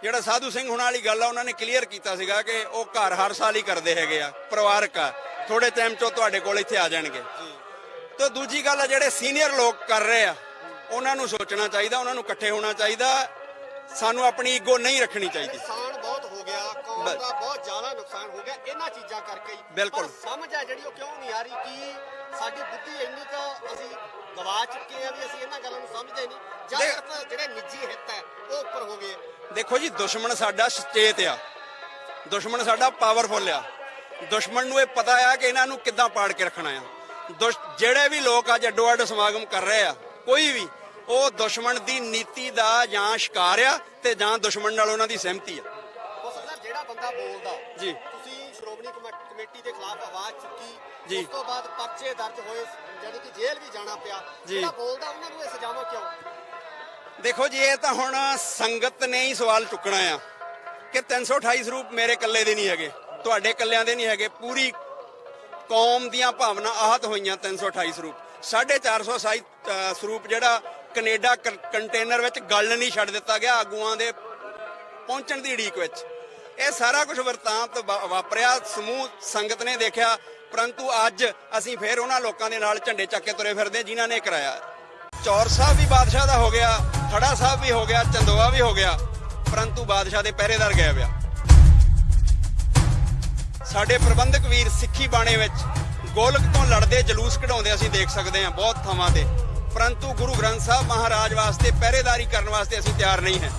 [SPEAKER 1] ਜਿਹੜਾ ਸਾਧੂ ਸਿੰਘ ਹੁਣਾਂ ਵਾਲੀ ਗੱਲ ਆ, ਉਹਨਾਂ ਨੇ ਕਲੀਅਰ ਕੀਤਾ ਸੀਗਾ ਕਿ ਉਹ ਘਰ ਹਰ ਸਾਲ ਹੀ ਕਰਦੇ ਹੈਗੇ ਆ, ਪਰਿਵਾਰਕ ਆ, ਥੋੜੇ ਟਾਈਮ 'ਚੋਂ ਤੁਹਾਡੇ ਕੋਲ ਇੱਥੇ ਆ ਜਾਣਗੇ। ਤੇ ਦੂਜੀ ਗੱਲ ਆ, ਜਿਹੜੇ ਸੀਨੀਅਰ ਲੋਕ ਕਰ ਰਹੇ ਆ ਉਹਨਾਂ ਨੂੰ ਸੋਚਣਾ ਚਾਹੀਦਾ, ਉਹਨਾਂ ਨੂੰ ਇਕੱਠੇ ਹੋਣਾ ਚਾਹੀਦਾ। ਸਾਨੂੰ ਆਪਣੀ ਈਗੋ ਨਹੀਂ ਰੱਖਣੀ ਚਾਹੀਦੀ।
[SPEAKER 3] ਨੁਕਸਾਨ ਬਹੁਤ ਹੋ ਗਿਆ, ਕੌਮ ਦਾ ਬਹੁਤ ਜ਼ਿਆਦਾ ਨੁਕਸਾਨ ਹੋ ਗਿਆ ਇਹਨਾਂ ਚੀਜ਼ਾਂ ਕਰਕੇ ਹੀ।
[SPEAKER 1] ਬਿਲਕੁਲ।
[SPEAKER 3] ਪਰ ਸਮਝ ਆ ਜਿਹੜੀ ਉਹ ਕਿਉਂ ਨਹੀਂ ਆ ਰਹੀ ਕਿ ਸਾਡੀ ਬੁੱਧੀ ਇੰਨੀ ਕੁ ਅਸੀਂ ਗਵਾ ਚੁੱਕੇ ਆ ਵੀ ਅਸੀਂ ਇਹਨਾਂ ਗੱਲਾਂ ਨੂੰ ਸਮਝਦੇ ਨਹੀਂ, ਜਾਂ ਸਿਰਫ ਜਿਹੜੇ ਨਿੱਜੀ ਹਿੱਤ ਹੈ ਉਹ ਉੱਪਰ ਹੋ ਗਏ।
[SPEAKER 1] ਦੇਖੋ ਜੀ, ਦੁਸ਼ਮਣ ਸਾਡਾ ਸੁਚੇਤ ਆ, ਦੁਸ਼ਮਣ ਸਾਡਾ ਪਾਵਰਫੁਲ ਆ। ਦੁਸ਼ਮਣ ਨੂੰ ਇਹ ਪਤਾ ਆ ਕਿ ਇਹਨਾਂ ਨੂੰ ਕਿੱਦਾਂ ਪਾੜ ਕੇ ਰੱਖਣਾ ਆ। ਜਿਹੜੇ ਵੀ ਲੋਕ ਅੱਜ ਅੱਡੋ ਅੱਡ ਸਮਾਗਮ ਕਰ ਰਹੇ ਆ, ਕੋਈ ਵੀ, ਉਹ ਦੁਸ਼ਮਣ ਦੀ ਨੀਤੀ ਦਾ ਜਾਂ ਸ਼ਿਕਾਰ ਆ ਤੇ ਜਾਂ ਦੁਸ਼ਮਣ ਨਾਲ ਉਹਨਾਂ ਦੀ ਸਹਿਮਤੀ ਆ।
[SPEAKER 3] ਜਿਹੜਾ ਬੰਦਾ ਬੋਲਦਾ
[SPEAKER 1] ਜੀ,
[SPEAKER 3] ਤੁਸੀਂ ਸ਼੍ਰੋਮਣੀ ਕਮੇਟੀ ਦੇ ਖਿਲਾਫ ਆਵਾਜ਼ ਚੁੱਕੀ,
[SPEAKER 1] ਜੀ,
[SPEAKER 3] ਉਸ ਤੋਂ ਬਾਅਦ ਪਰਚੇ ਦਰਜ ਹੋਏ, ਜਾਨੀ ਕਿ ਜੇਲ੍ਹ ਵੀ ਜਾਣਾ ਪਿਆ, ਜਿਹੜਾ ਬੋਲਦਾ ਉਹਨਾਂ ਨੂੰ ਇਹ ਸਜ਼ਾਵਾਂ ਕਿਉਂ?
[SPEAKER 1] ਦੇਖੋ ਜੀ, ਇਹ ਤਾਂ ਹੁਣ ਸੰਗਤ ਨੇ ਹੀ ਸਵਾਲ ਚੁੱਕਣਾ ਆ ਕਿ 328 ਸਰੂਪ ਮੇਰੇ ਇਕੱਲੇ ਦੇ ਨਹੀਂ ਹੈਗੇ, ਤੁਹਾਡੇ ਇਕੱਲਿਆਂ ਦੇ ਨਹੀਂ ਹੈਗੇ। ਪੂਰੀ ਕੌਮ ਦੀਆਂ ਭਾਵਨਾ ਆਹਤ ਹੋਈਆਂ। 328 ਸਰੂਪ, 450 ਸਰੂਪ ਜਿਹੜਾ ਕੈਨੇਡਾ ਕੰਟੇਨਰ ਵਿੱਚ ਗਲ ਨਹੀਂ ਛੱਡ ਦਿੱਤਾ ਗਿਆ ਆਗੂਆਂ ਦੇ ਪਹੁੰਚਣ ਦੀ ਉਡੀਕ ਵਿੱਚ। ਇਹ ਸਾਰਾ ਕੁਝ ਵਰਤਾਂਤ ਵਾਪਰਿਆ, ਸਮੂਹ ਸੰਗਤ ਨੇ ਦੇਖਿਆ, ਪਰੰਤੂ ਅੱਜ ਅਸੀਂ ਫੇਰ ਉਹਨਾਂ ਲੋਕਾਂ ਦੇ ਨਾਲ ਝੰਡੇ ਚੱਕ ਕੇ ਤੁਰੇ ਫਿਰਦੇ ਜਿਨ੍ਹਾਂ ਨੇ ਕਰਾਇਆ। ਚੌਰ ਸਾਹਿਬ ਵੀ ਬਾਦਸ਼ਾਹ ਦਾ ਹੋ ਗਿਆ, ਥੜਾ ਸਾਹਿਬ ਵੀ ਹੋ ਗਿਆ, ਚੰਦੋਆ ਵੀ ਹੋ ਗਿਆ, ਪਰੰਤੂ ਬਾਦਸ਼ਾਹ ਦੇ ਪਹਿਰੇਦਾਰ ਗਏ ਪਿਆ। ਸਾਡੇ ਪ੍ਰਬੰਧਕ ਵੀਰ ਸਿੱਖੀ ਬਾਣੇ ਵਿੱਚ ਗੋਲਕ ਤੋਂ ਲੜਦੇ ਜਲੂਸ ਕਢਾਉਂਦੇ ਅਸੀਂ ਦੇਖ ਸਕਦੇ ਹਾਂ ਬਹੁਤ ਥਾਵਾਂ ਤੇ, ਪਰੰਤੂ ਗੁਰੂ ਗ੍ਰੰਥ ਸਾਹਿਬ ਮਹਾਰਾਜ ਵਾਸਤੇ ਪਹਿਰੇਦਾਰੀ ਕਰਨ ਵਾਸਤੇ ਅਸੀਂ ਤਿਆਰ ਨਹੀਂ ਹੈ।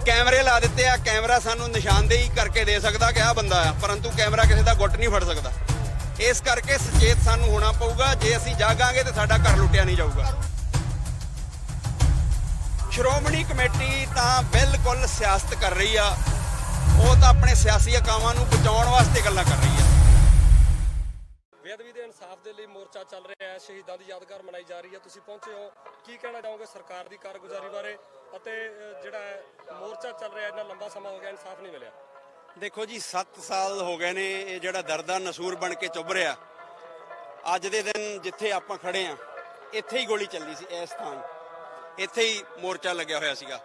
[SPEAKER 1] ਕੈਮਰੇ ਲਾ ਦਿੱਤੇ ਆ, ਕੈਮਰਾ ਸਾਨੂੰ ਨਿਸ਼ਾਨਦੇਹੀ ਕਰਕੇ ਦੇ ਸਕਦਾ ਕਿ ਆਹ ਬੰਦਾ ਆ, ਪਰੰਤੂ ਕੈਮਰਾ ਕਿਸੇ ਦਾ ਗੁੱਟ ਨਹੀਂ ਫੜ ਸਕਦਾ। ਇਸ ਕਰਕੇ ਸੁਚੇਤ ਸਾਨੂੰ ਹੋਣਾ ਪਊਗਾ, ਜੇ ਅਸੀਂ ਜਾਗਾਂਗੇ ਤੇ ਸਾਡਾ ਘਰ ਲੁੱਟਿਆ ਨਹੀਂ ਜਾਊਗਾ। ਸ਼੍ਰੋਮਣੀ ਕਮੇਟੀ ਤਾਂ ਬਿਲਕੁਲ ਸਿਆਸਤ ਕਰ ਰਹੀ ਆ, ਉਹ ਤਾਂ ਆਪਣੇ ਸਿਆਸੀ ਅਕਾਵਾਂ ਨੂੰ ਬਚਾਉਣ ਵਾਸਤੇ ਗੱਲਾਂ ਕਰ ਰਹੀ ਆ।
[SPEAKER 2] ਬੇਅਦਬੀ ਦੇ ਇਨਸਾਫ ਦੇ ਲਈ ਮੋਰਚਾ ਚੱਲ ਰਿਹਾ ਹੈ, ਸ਼ਹੀਦਾਂ ਦੀ ਯਾਦਗਾਰ ਮਨਾਈ ਜਾ ਰਹੀ ਹੈ, ਤੁਸੀਂ ਪਹੁੰਚੇ ਹੋ, ਕੀ ਕਹਿਣਾ ਚਾਹੋਗੇ ਸਰਕਾਰ ਦੀ ਕਾਰਗੁਜ਼ਾਰੀ ਬਾਰੇ ਅਤੇ ਜਿਹੜਾ ਹੈ ਮੋਰਚਾ ਚੱਲ ਰਿਹਾ ਇੰਨਾ ਲੰਬਾ ਸਮਾਂ ਹੋ ਗਿਆ ਇਨਸਾਫ ਨਹੀਂ ਮਿਲਿਆ?
[SPEAKER 1] ਦੇਖੋ ਜੀ 7 ਸਾਲ ਹੋ ਗਏ ਨੇ ਇਹ ਜਿਹੜਾ ਦਰਦਾ ਨਸੂਰ ਬਣ ਕੇ ਚੁੱਭ ਰਿਹਾ। ਅੱਜ ਦੇ ਦਿਨ ਜਿੱਥੇ ਆਪਾਂ ਖੜੇ ਆ ਇੱਥੇ ਹੀ ਗੋਲੀ ਚੱਲੀ ਸੀ, ਇਸ ਥਾਂ ਇੱਥੇ ਹੀ ਮੋਰਚਾ ਲੱਗਿਆ ਹੋਇਆ ਸੀਗਾ,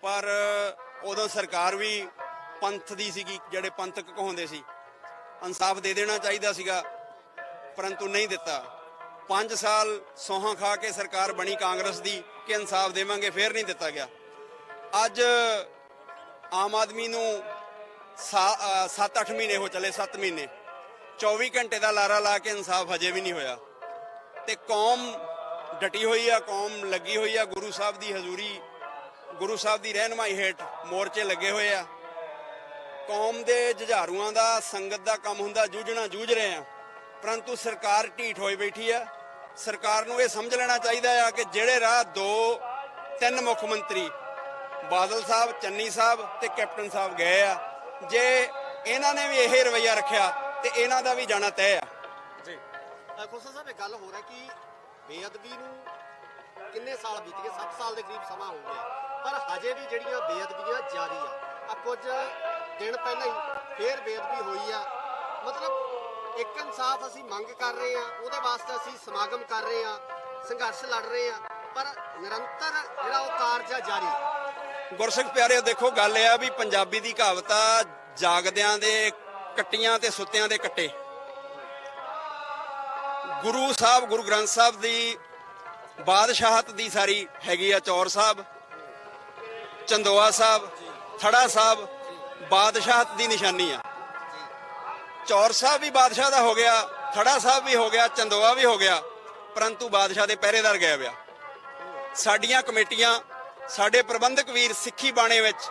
[SPEAKER 1] ਪਰ ਉਦੋਂ ਸਰਕਾਰ ਵੀ ਪੰਥ ਦੀ ਸੀਗੀ, ਜਿਹੜੇ ਪੰਥਕ ਕਹਾਉਂਦੇ ਸੀ। ਇਨਸਾਫ ਦੇ ਦੇਣਾ ਚਾਹੀਦਾ ਸੀਗਾ, ਪਰੰਤੂ ਨਹੀਂ ਦਿੱਤਾ। 5 ਸਾਲ ਸੌਹਾਂ ਖਾ ਕੇ ਸਰਕਾਰ ਬਣੀ ਕਾਂਗਰਸ ਦੀ ਕਿ ਇਨਸਾਫ ਦੇਵਾਂਗੇ, ਫੇਰ ਨਹੀਂ ਦਿੱਤਾ ਗਿਆ। ਅੱਜ ਆਮ ਆਦਮੀ ਨੂੰ 7-8 ਮਹੀਨੇ ਹੋ ਚਲੇ, 7 ਮਹੀਨੇ 24 ਘੰਟੇ ਦਾ ਲਾਰਾ ਲਾ ਕੇ ਇਨਸਾਫ ਹਜੇ ਵੀ ਨਹੀਂ ਹੋਇਆ, ਤੇ ਕੌਮ ਡਟੀ ਹੋਈ ਆ, ਕੌਮ ਲੱਗੀ ਹੋਈ ਆ। ਗੁਰੂ ਸਾਹਿਬ ਦੀ ਹਜ਼ੂਰੀ, ਗੁਰੂ ਸਾਹਿਬ ਦੀ ਰਹਿਨਮਾਈ ਹੇਠ ਮੋਰਚੇ ਲੱਗੇ ਹੋਏ ਆ। ਕੌਮ ਦੇ ਜੁਝਾਰੂਆਂ ਦਾ, ਸੰਗਤ ਦਾ ਕੰਮ ਹੁੰਦਾ ਜੂਝਣਾ, ਜੂਝ ਰਹੇ ਆ, ਪਰੰਤੂ ਸਰਕਾਰ ਢੀਠ ਹੋਈ ਬੈਠੀ ਆ। ਸਰਕਾਰ ਨੂੰ ਇਹ ਸਮਝ ਲੈਣਾ ਚਾਹੀਦਾ ਆ ਕਿ ਜਿਹੜੇ ਰਾਹ 2-3 ਮੁੱਖ ਮੰਤਰੀ ਬਾਦਲ ਸਾਹਿਬ, ਚੰਨੀ ਸਾਹਿਬ ਤੇ ਕੈਪਟਨ ਸਾਹਿਬ ਗਏ ਆ, ਜੇ ਇਹਨਾਂ ਨੇ ਵੀ ਇਹ ਰਵੱਈਆ ਰੱਖਿਆ ਤੇ ਇਹਨਾਂ ਦਾ ਵੀ ਜਾਣਾ ਤੈਅ ਆ।
[SPEAKER 2] ਜੀ
[SPEAKER 3] ਖੋਸਾ ਸਾਹਿਬ, ਇਹ ਗੱਲ ਹੋ ਰਹੀ ਕਿ ਬੇਅਦਬੀ ਨੂੰ ਕਿੰਨੇ ਸਾਲ ਬੀਤ ਗਏ, 7 ਸਾਲ ਦੇ ਕਰੀਬ ਸਮਾਂ ਹੋ ਗਿਆ, ਪਰ ਹਜੇ ਵੀ ਜਿਹੜੀਆਂ ਬੇਅਦਬੀਆਂ ਜਾਰੀ ਆ ਕੁਝ ਦਿਨ ਪਹਿਲਾਂ ਹੀ ਫੇਰ ਬੇਅਦਬੀ ਹੋਈ ਆ। ਮਤਲਬ ਇੱਕ ਇਨਸਾਫ ਅਸੀਂ ਮੰਗ ਕਰ ਰਹੇ ਆ, ਉਹਦੇ ਵਾਸਤੇ ਅਸੀਂ ਸਮਾਗਮ ਕਰ ਰਹੇ ਆ, ਸੰਘਰਸ਼ ਲੜ ਰਹੇ ਆ, ਪਰ ਨਿਰੰਤਰ ਜਿਹੜਾ ਉਹ ਕਾਰਜ ਆ ਜਾਰੀ।
[SPEAKER 1] ਗੁਰਸਿੱਖ ਪਿਆਰਿਓ, ਦੇਖੋ ਗੱਲ ਇਹ ਆ ਵੀ ਪੰਜਾਬੀ ਦੀ ਕਹਾਵਤ ਆ, ਜਾਗਦਿਆਂ ਦੇ ਕੱਟੀਆਂ ਤੇ ਸੁੱਤਿਆਂ ਦੇ ਕੱਟੇ। ਗੁਰੂ ਸਾਹਿਬ, ਗੁਰੂ ਗ੍ਰੰਥ ਸਾਹਿਬ ਦੀ ਬਾਦਸ਼ਾਹਤ ਦੀ ਸਾਰੀ ਹੈਗੀ ਆ। ਚੌਰ ਸਾਹਿਬ, ਚੰਦੋਆ ਸਾਹਿਬ, ਥੜਾ ਸਾਹਿਬ ਬਾਦਸ਼ਾਹਤ ਦੀ ਨਿਸ਼ਾਨੀ ਆ। ਚੌਰ ਸਾਹਿਬ ਵੀ ਬਾਦਸ਼ਾਹ ਦਾ ਹੋ ਗਿਆ, ਥੜਾ ਸਾਹਿਬ ਵੀ ਹੋ ਗਿਆ, ਚੰਦੋਆ ਵੀ ਹੋ ਗਿਆ, ਪਰੰਤੂ ਬਾਦਸ਼ਾਹ ਦੇ ਪਹਿਰੇਦਾਰ ਗਏ ਪਿਆ। ਸਾਡੀਆਂ ਕਮੇਟੀਆਂ, ਸਾਡੇ ਪ੍ਰਬੰਧਕ ਵੀਰ ਸਿੱਖੀ ਬਾਣੇ ਵਿੱਚ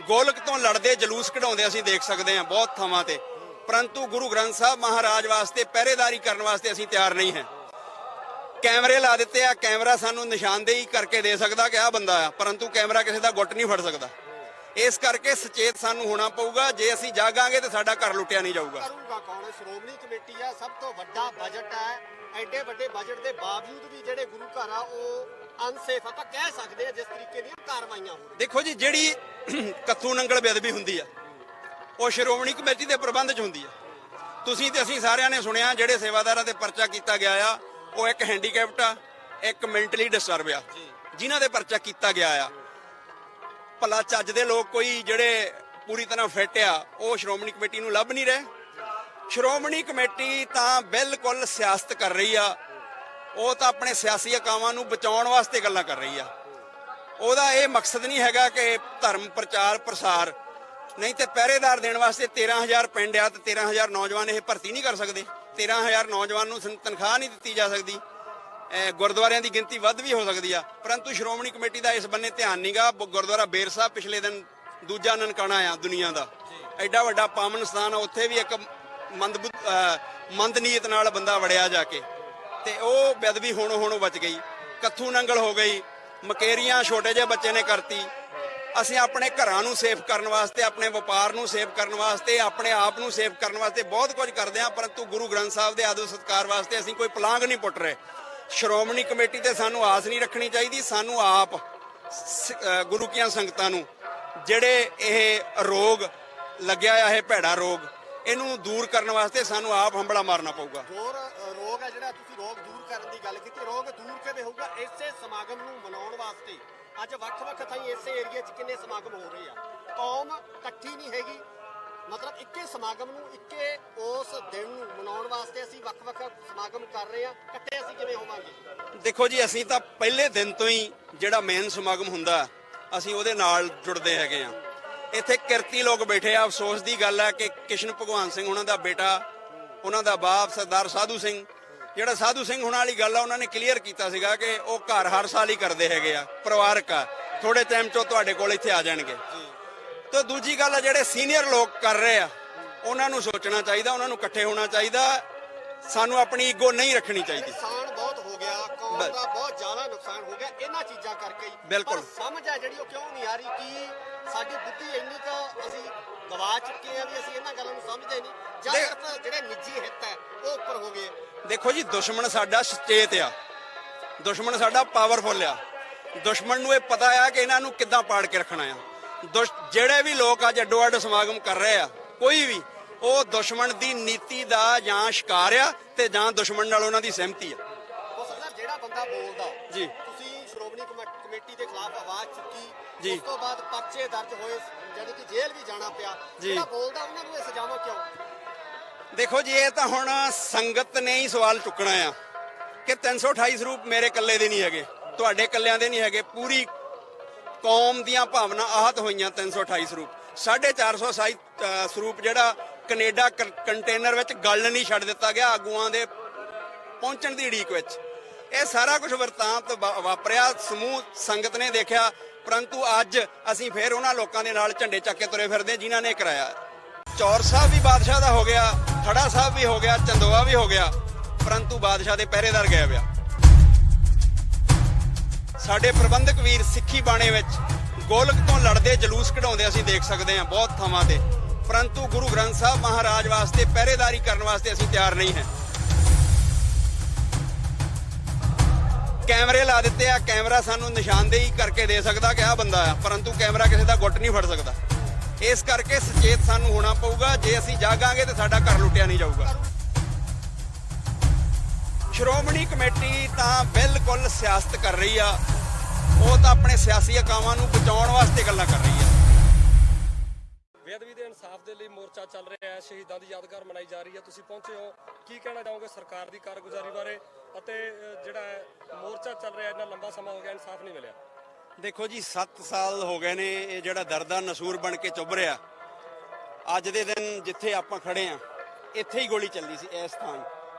[SPEAKER 1] ਗੋਲਕ ਤੋਂ ਲੜਦੇ ਜਲੂਸ ਕਢਾਉਂਦੇ ਅਸੀਂ ਦੇਖ ਸਕਦੇ ਹਾਂ ਬਹੁਤ ਥਾਵਾਂ ਤੇ, ਪਰੰਤੂ ਗੁਰੂ ਗ੍ਰੰਥ ਸਾਹਿਬ ਮਹਾਰਾਜ ਵਾਸਤੇ ਪਹਿਰੇਦਾਰੀ ਕਰਨ ਵਾਸਤੇ ਅਸੀਂ ਤਿਆਰ ਨਹੀਂ ਹੈ। ਕੈਮਰੇ ਲਾ ਦਿੱਤੇ ਆ, ਕੈਮਰਾ ਸਾਨੂੰ ਨਿਸ਼ਾਨਦੇਹੀ ਕਰਕੇ ਦੇ ਸਕਦਾ ਕਿ ਆਹ ਬੰਦਾ ਆ, ਪਰੰਤੂ ਕੈਮਰਾ ਕਿਸੇ ਦਾ ਗੁੱਟ ਨਹੀਂ ਫੜ ਸਕਦਾ। ਇਸ ਕਰਕੇ ਸੁਚੇਤ ਸਾਨੂੰ ਹੋਣਾ ਪਊਗਾ, ਜੇ ਅਸੀਂ ਜਾਗਾਂਗੇ ਤੇ ਸਾਡਾ ਘਰ ਲੁੱਟਿਆ ਨਹੀਂ ਜਾਊਗਾ।
[SPEAKER 3] ਕਰੂਗਾ ਕੌਣ? ਸ਼੍ਰੋਮਣੀ ਕਮੇਟੀ ਆ, ਸਭ ਤੋਂ ਵੱਡਾ ਬਜਟ ਹੈ, ਐਡੇ ਵੱਡੇ ਬਜਟ ਦੇ ਬਾਵਜੂਦ ਵੀ ਜਿਹੜੇ ਗੁਰੂ ਘਰ ਆ ਉਹ ਅਨਸੇਫ ਆਪਾਂ ਕਹਿ ਸਕਦੇ ਆ, ਜਿਸ ਤਰੀਕੇ ਦੀਆਂ ਕਾਰਵਾਈਆਂ ਹੋ ਰਹੀਆਂ।
[SPEAKER 1] ਦੇਖੋ ਜੀ, ਜਿਹੜੀ ਕੱਥੂ ਨੰਗਲ ਬੇਅਦਬੀ ਹੁੰਦੀ ਆ ਉਹ ਸ਼੍ਰੋਮਣੀ ਕਮੇਟੀ ਦੇ ਪ੍ਰਬੰਧ 'ਚ ਹੁੰਦੀ ਆ। ਤੁਸੀਂ ਤੇ ਅਸੀਂ ਸਾਰਿਆਂ ਨੇ ਸੁਣਿਆ, ਜਿਹੜੇ ਸੇਵਾਦਾਰਾਂ ਤੇ ਪਰਚਾ ਕੀਤਾ ਗਿਆ ਆ ਉਹ ਇੱਕ ਹੈਂਡੀਕੈਪਟ ਆ, ਇੱਕ ਮੈਂਟਲੀ ਡਿਸਟਰਬ ਆ, ਜਿਨ੍ਹਾਂ ਦੇ ਪਰਚਾ ਕੀਤਾ ਗਿਆ ਆ। ਭਲਾ ਚੱਜ ਦੇ ਲੋਕ ਕੋਈ ਜਿਹੜੇ ਪੂਰੀ ਤਰ੍ਹਾਂ ਫਿੱਟ ਆ ਉਹ ਸ਼੍ਰੋਮਣੀ ਕਮੇਟੀ ਨੂੰ ਲੱਭ ਨਹੀਂ ਰਹੇ। ਸ਼੍ਰੋਮਣੀ ਕਮੇਟੀ ਤਾਂ ਬਿਲਕੁਲ ਸਿਆਸਤ ਕਰ ਰਹੀ ਆ, ਉਹ ਤਾਂ ਆਪਣੇ ਸਿਆਸੀ ਅਕਾਵਾਂ ਨੂੰ ਬਚਾਉਣ ਵਾਸਤੇ ਗੱਲਾਂ ਕਰ ਰਹੀ ਆ। ਉਹਦਾ ਇਹ ਮਕਸਦ ਨਹੀਂ ਹੈਗਾ ਕਿ ਧਰਮ ਪ੍ਰਚਾਰ ਪ੍ਰਸਾਰ, ਨਹੀਂ ਤੇ ਪਹਿਰੇਦਾਰ ਦੇਣ ਵਾਸਤੇ 13,000 ਪਿੰਡ ਆ ਤੇ 13,000 ਨੌਜਵਾਨ ਇਹ ਭਰਤੀ ਨਹੀਂ ਕਰ ਸਕਦੇ। 13,000 ਨੌਜਵਾਨ ਨੂੰ ਤਨਖਾਹ ਨਹੀਂ ਦਿੱਤੀ ਜਾ ਸਕਦੀ। ਗੁਰਦੁਆਰਿਆਂ ਦੀ ਗਿਣਤੀ ਵੱਧ ਵੀ ਹੋ ਸਕਦੀ ਆ, ਪਰੰਤੂ ਸ਼੍ਰੋਮਣੀ ਕਮੇਟੀ ਦਾ ਇਸ ਬੰਨੇ ਧਿਆਨ ਨਹੀਂਗਾ। ਗੁਰਦੁਆਰਾ ਬੇਰ ਸਾਹਿਬ ਪਿਛਲੇ ਦਿਨ ਦੂਜਾ ਨਨਕਾਣਾ ਆ ਦੁਨੀਆ ਦਾ, ਐਡਾ ਵੱਡਾ ਪਾਵਨ ਸਥਾਨ ਆ, ਉੱਥੇ ਵੀ ਇੱਕ ਮੰਦ ਨੀਅਤ ਨਾਲ ਬੰਦਾ ਵੜਿਆ ਜਾ ਕੇ, ਤੇ ਉਹ ਬੇਅਦਬੀ ਹੁਣ ਬਚ ਗਈ। ਕੱਥੂ ਨੰਗਲ ਹੋ ਗਈ, ਮਕੇਰੀਆਂ ਛੋਟੇ ਜਿਹੇ ਬੱਚੇ ਨੇ ਕਰਤੀ। ਅਸੀਂ ਆਪਣੇ ਘਰਾਂ ਨੂੰ ਸੇਫ ਕਰਨ ਵਾਸਤੇ, ਆਪਣੇ ਵਪਾਰ ਨੂੰ ਸੇਫ ਕਰਨ ਵਾਸਤੇ, ਆਪਣੇ ਆਪ ਨੂੰ ਸੇਫ ਕਰਨ ਵਾਸਤੇ ਬਹੁਤ ਕੁਝ ਕਰਦੇ ਹਾਂ, ਪਰੰਤੂ ਗੁਰੂ ਗ੍ਰੰਥ ਸਾਹਿਬ ਦੇ ਆਦਰ ਸਤਿਕਾਰ ਵਾਸਤੇ ਅਸੀਂ ਕੋਈ ਪਲਾਂਘ ਨਹੀਂ ਪੁੱਟ ਰਹੇ। ਸ਼੍ਰੋਮਣੀ ਕਮੇਟੀ ਤੇ ਸਾਨੂੰ ਆਸ ਨਹੀਂ ਰੱਖਣੀ ਚਾਹੀਦੀ। ਸਾਨੂੰ ਆਪ ਗੁਰੂ ਕੀਆਂ ਸੰਗਤਾਂ ਨੂੰ ਜਿਹੜੇ ਇਹ ਰੋਗ ਲੱਗਿਆ ਆ, ਇਹ ਭੈੜਾ ਰੋਗ, ਇਹਨੂੰ ਦੂਰ ਕਰਨ ਵਾਸਤੇ ਸਾਨੂੰ ਆਪ ਹੰਬਲਾ ਮਾਰਨਾ ਪਊਗਾ।
[SPEAKER 3] ਹੋਰ ਰੋਗ ਹੈ ਜਿਹੜਾ ਤੁਸੀਂ ਰੋਗ ਦੂਰ ਕਰਨ ਦੀ ਗੱਲ ਕੀਤੀ, ਰੋਗ ਦੂਰ ਕਿਵੇਂ ਹੋਊਗਾ? ਇਸੇ ਸਮਾਗਮ ਨੂੰ ਮਨਾਉਣ ਵਾਸਤੇ ਅੱਜ ਵੱਖ-ਵੱਖ ਥਾਈਂ ਇਸੇ ਏਰੀਆ 'ਚ ਕਿੰਨੇ ਸਮਾਗਮ ਹੋ ਰਹੇ ਆ। ਕੌਮ ਇਕੱਠੀ ਨਹੀਂ ਹੈਗੀ, ਮਤਲਬ ਇੱਕੇ ਸਮਾਗਮ ਨੂੰ ਇੱਕੇ ਉਸ ਦਿਨ ਨੂੰ ਮਨਾਉਣ ਵਾਸਤੇ ਅਸੀਂ ਵੱਖ-ਵੱਖ ਸਮਾਗਮ ਕਰ ਰਹੇ ਆ। ਇਕੱਠੇ ਅਸੀਂ ਕਿਵੇਂ ਹੋਵਾਂਗੇ?
[SPEAKER 1] ਦੇਖੋ ਜੀ, ਅਸੀਂ ਤਾਂ ਪਹਿਲੇ ਦਿਨ ਤੋਂ ਹੀ ਜਿਹੜਾ ਮੇਨ ਸਮਾਗਮ ਹੁੰਦਾ ਅਸੀਂ ਉਹਦੇ ਨਾਲ ਜੁੜਦੇ ਹੈਗੇ ਆ। ਇੱਥੇ ਕਿਰਤੀ ਲੋਕ ਬੈਠੇ ਆ। ਅਫਸੋਸ ਦੀ ਗੱਲ ਹੈ ਕਿ ਕਿਸ਼ਨ ਭਗਵਾਨ ਸਿੰਘ ਉਹਨਾਂ ਦਾ ਬੇਟਾ, ਉਹਨਾਂ ਦਾ ਬਾਪ ਸਰਦਾਰ ਸਾਧੂ ਸਿੰਘ, ਜਿਹੜਾ ਸਾਧੂ ਸਿੰਘ ਹੋਣ ਵਾਲੀ ਗੱਲ ਆ ਉਹਨਾਂ ਨੇ ਕਲੀਅਰ ਕੀਤਾ ਸੀਗਾ ਕਿ ਉਹ ਘਰ ਹਰ ਸਾਲ ਹੀ ਕਰਦੇ ਹੈਗੇ ਆ, ਪਰਿਵਾਰਕ ਆ, ਥੋੜੇ ਟਾਈਮ 'ਚੋਂ ਤੁਹਾਡੇ ਕੋਲ ਇੱਥੇ ਆ ਜਾਣਗੇ। ਤੇ ਦੂਜੀ ਗੱਲ ਆ, ਜਿਹੜੇ ਸੀਨੀਅਰ ਲੋਕ ਕਰ ਰਹੇ ਆ ਉਹਨਾਂ ਨੂੰ ਸੋਚਣਾ ਚਾਹੀਦਾ, ਉਹਨਾਂ ਨੂੰ ਇਕੱਠੇ ਹੋਣਾ ਚਾਹੀਦਾ। ਸਾਨੂੰ ਆਪਣੀ ਈਗੋ ਨਹੀਂ ਰੱਖਣੀ ਚਾਹੀਦੀ।
[SPEAKER 3] ਨੁਕਸਾਨ ਬਹੁਤ ਹੋ ਗਿਆ, ਕੌਮ ਦਾ ਬਹੁਤ ਜ਼ਿਆਦਾ ਨੁਕਸਾਨ ਹੋ ਗਿਆ ਇਹਨਾਂ ਚੀਜ਼ਾਂ ਕਰਕੇ ਹੀ।
[SPEAKER 1] ਬਿਲਕੁਲ।
[SPEAKER 3] ਪਰ ਸਮਝ ਆ ਜਿਹੜੀ ਉਹ ਕਿਉਂ ਨਹੀਂ ਆ ਰਹੀ ਕਿ ਸਾਡੀ ਬੁੱਧੀ ਇੰਨੀ ਕੁ ਅਸੀਂ ਗਵਾ ਚੁੱਕੇ ਆ ਵੀ ਅਸੀਂ ਇਹਨਾਂ ਗੱਲਾਂ ਨੂੰ ਸਮਝਦੇ ਨਹੀਂ, ਜਾਂ ਸਿਰਫ ਜਿਹੜੇ ਨਿੱਜੀ ਹਿੱਤ ਹੈ ਉਹ ਉੱਪਰ ਹੋ ਗਏ।
[SPEAKER 1] ਦੇਖੋ ਜੀ, ਦੁਸ਼ਮਣ ਸਾਡਾ ਸੁਚੇਤ ਆ, ਦੁਸ਼ਮਣ ਸਾਡਾ ਪਾਵਰਫੁਲ ਆ। ਦੁਸ਼ਮਣ ਨੂੰ ਇਹ ਪਤਾ ਆ ਕਿ ਇਹਨਾਂ ਨੂੰ ਕਿੱਦਾਂ ਪਾੜ ਕੇ ਰੱਖਣਾ ਆ। ਜਿਹੜੇ ਵੀ ਲੋਕ ਅੱਜ ਅੱਡੋ ਅੱਡ ਸਮਾਗਮ ਕਰ ਰਹੇ ਆ, ਕੋਈ ਵੀ, ਉਹ ਦੁਸ਼ਮਣ ਦੀ ਨੀਤੀ ਦਾ ਜਾਂ ਸ਼ਿਕਾਰ ਆ ਤੇ ਜਾਂ ਦੁਸ਼ਮਣ ਨਾਲ ਉਹਨਾਂ ਦੀ ਸਹਿਮਤੀ ਆ।
[SPEAKER 3] ਹੋ ਸਕਦਾ ਜਿਹੜਾ ਬੰਦਾ ਬੋਲਦਾ
[SPEAKER 1] ਜੀ,
[SPEAKER 3] ਤੁਸੀਂ ਸ਼੍ਰੋਮਣੀ ਕਮੇਟੀ ਦੇ ਖਿਲਾਫ ਆਵਾਜ਼ ਚੁੱਕੀ,
[SPEAKER 1] ਜੀ,
[SPEAKER 3] ਉਸ ਤੋਂ ਬਾਅਦ ਪਰਚੇ ਦਰਜ ਹੋਏ, ਜਾਨੀ ਕਿ ਜੇਲ੍ਹ ਵੀ ਜਾਣਾ ਪਿਆ, ਜਿਹੜਾ ਬੋਲਦਾ ਉਹਨਾਂ ਨੂੰ ਇਹ ਸਜ਼ਾਵਾਂ ਕਿਉਂ?
[SPEAKER 1] ਦੇਖੋ ਜੀ, ਇਹ ਤਾਂ ਹੁਣ ਸੰਗਤ ਨੇ ਹੀ ਸਵਾਲ ਚੁੱਕਣਾ ਆ ਕਿ 328 ਸਰੂਪ ਮੇਰੇ ਇਕੱਲੇ ਦੇ ਨਹੀਂ ਹੈਗੇ, ਤੁਹਾਡੇ ਇਕੱਲਿਆਂ ਦੇ ਨਹੀਂ ਹੈਗੇ। ਪੂਰੀ ਕੌਮ ਦੀਆਂ ਭਾਵਨਾ ਆਹਤ ਹੋਈਆਂ। 328 ਸਰੂਪ, 450 ਸਰੂਪ ਜਿਹੜਾ ਕੈਨੇਡਾ ਕੰਟੇਨਰ ਵਿੱਚ ਗੱਲ ਨਹੀਂ ਛੱਡ ਦਿੱਤਾ ਗਿਆ ਆਗੂਆਂ ਦੇ ਪਹੁੰਚਣ ਦੀ ਉਡੀਕ ਵਿੱਚ। ਇਹ ਸਾਰਾ ਕੁਝ ਵਰਤਾਂਤ ਵਾਪਰਿਆ, ਸਮੂਹ ਸੰਗਤ ਨੇ ਦੇਖਿਆ। ਪਰੰਤੂ ਅੱਜ ਅਸੀਂ ਫੇਰ ਉਹਨਾਂ ਲੋਕਾਂ ਦੇ ਨਾਲ ਝੰਡੇ ਚੱਕ ਕੇ ਤੁਰੇ ਫਿਰਦੇ ਜਿਨ੍ਹਾਂ ਨੇ ਕਰਾਇਆ। ਚੌਰ ਸਾਹਿਬ ਵੀ ਬਾਦਸ਼ਾਹ ਦਾ ਹੋ ਗਿਆ, ਥੜਾ ਸਾਹਿਬ ਵੀ ਹੋ ਗਿਆ, ਚੰਦੋਆ ਵੀ ਹੋ ਗਿਆ, ਪਰੰਤੂ ਬਾਦਸ਼ਾਹ ਦੇ ਪਹਿਰੇਦਾਰ ਗਾਇਬ ਆ। ਸਾਡੇ ਪ੍ਰਬੰਧਕ ਵੀਰ ਸਿੱਖੀ ਬਾਣੇ ਵਿੱਚ ਗੋਲਕ ਤੋਂ ਲੜਦੇ ਜਲੂਸ ਕਢਾਉਂਦੇ ਅਸੀਂ ਦੇਖ ਸਕਦੇ ਹਾਂ ਬਹੁਤ ਥਾਵਾਂ ਤੇ, ਪਰੰਤੂ ਗੁਰੂ ਗ੍ਰੰਥ ਸਾਹਿਬ ਮਹਾਰਾਜ ਵਾਸਤੇ ਪਹਿਰੇਦਾਰੀ ਕਰਨ ਵਾਸਤੇ ਅਸੀਂ ਤਿਆਰ ਨਹੀਂ ਹੈ। ਕੈਮਰੇ ਲਾ ਦਿੱਤੇ ਆ, ਕੈਮਰਾ ਸਾਨੂੰ ਨਿਸ਼ਾਨਦੇਹੀ ਕਰਕੇ ਦੇ ਸਕਦਾ ਕਿ ਆਹ ਬੰਦਾ ਆ, ਪਰੰਤੂ ਕੈਮਰਾ ਕਿਸੇ ਦਾ ਗੁੱਟ ਨਹੀਂ ਫੜ ਸਕਦਾ। ਇਸ ਕਰਕੇ ਸੁਚੇਤ ਸਾਨੂੰ ਹੋਣਾ ਪਊਗਾ। ਜੇ ਅਸੀਂ ਜਾਗਾਂਗੇ ਤੇ ਸਾਡਾ ਘਰ ਲੁੱਟਿਆ ਨਹੀਂ ਜਾਊਗਾ। ਸ਼੍ਰੋਮਣੀ ਕਮੇਟੀ ਤਾਂ ਬਿਲਕੁਲ ਸਿਆਸਤ ਕਰ ਰਹੀ ਆ, ਉਹ ਤਾਂ ਆਪਣੇ ਸਿਆਸੀ ਅਕਾਵਾਂ ਨੂੰ ਬਚਾਉਣ ਵਾਸਤੇ ਗੱਲਾਂ ਕਰ ਰਹੀ ਆ।
[SPEAKER 2] ਬੇਅਦਬੀ ਦੇ ਇਨਸਾਫ ਦੇ ਲਈ ਮੋਰਚਾ ਚੱਲ ਰਿਹਾ ਹੈ, ਸ਼ਹੀਦਾਂ ਦੀ ਯਾਦਗਾਰ ਮਨਾਈ ਜਾ ਰਹੀ ਹੈ, ਤੁਸੀਂ ਪਹੁੰਚੇ ਹੋ, ਕੀ ਕਹਿਣਾ ਚਾਹੋਗੇ ਸਰਕਾਰ ਦੀ ਕਾਰਗੁਜ਼ਾਰੀ ਬਾਰੇ? ਅਤੇ ਜਿਹੜਾ ਮੋਰਚਾ ਚੱਲ ਰਿਹਾ ਇੰਨਾ ਲੰਬਾ ਸਮਾਂ ਹੋ ਗਿਆ, ਇਨਸਾਫ ਨਹੀਂ ਮਿਲਿਆ।
[SPEAKER 1] ਦੇਖੋ ਜੀ, 7 ਸਾਲ ਹੋ ਗਏ ਨੇ ਇਹ ਜਿਹੜਾ ਦਰਦਾ ਨਸੂਰ ਬਣ ਕੇ ਚੁੱਭ ਰਿਹਾ। ਅੱਜ ਦੇ ਦਿਨ ਜਿੱਥੇ ਆਪਾਂ ਖੜੇ ਆ, ਇੱਥੇ ਹੀ ਗੋਲੀ ਚੱਲੀ ਸੀ, ਇਸ ਥਾਂ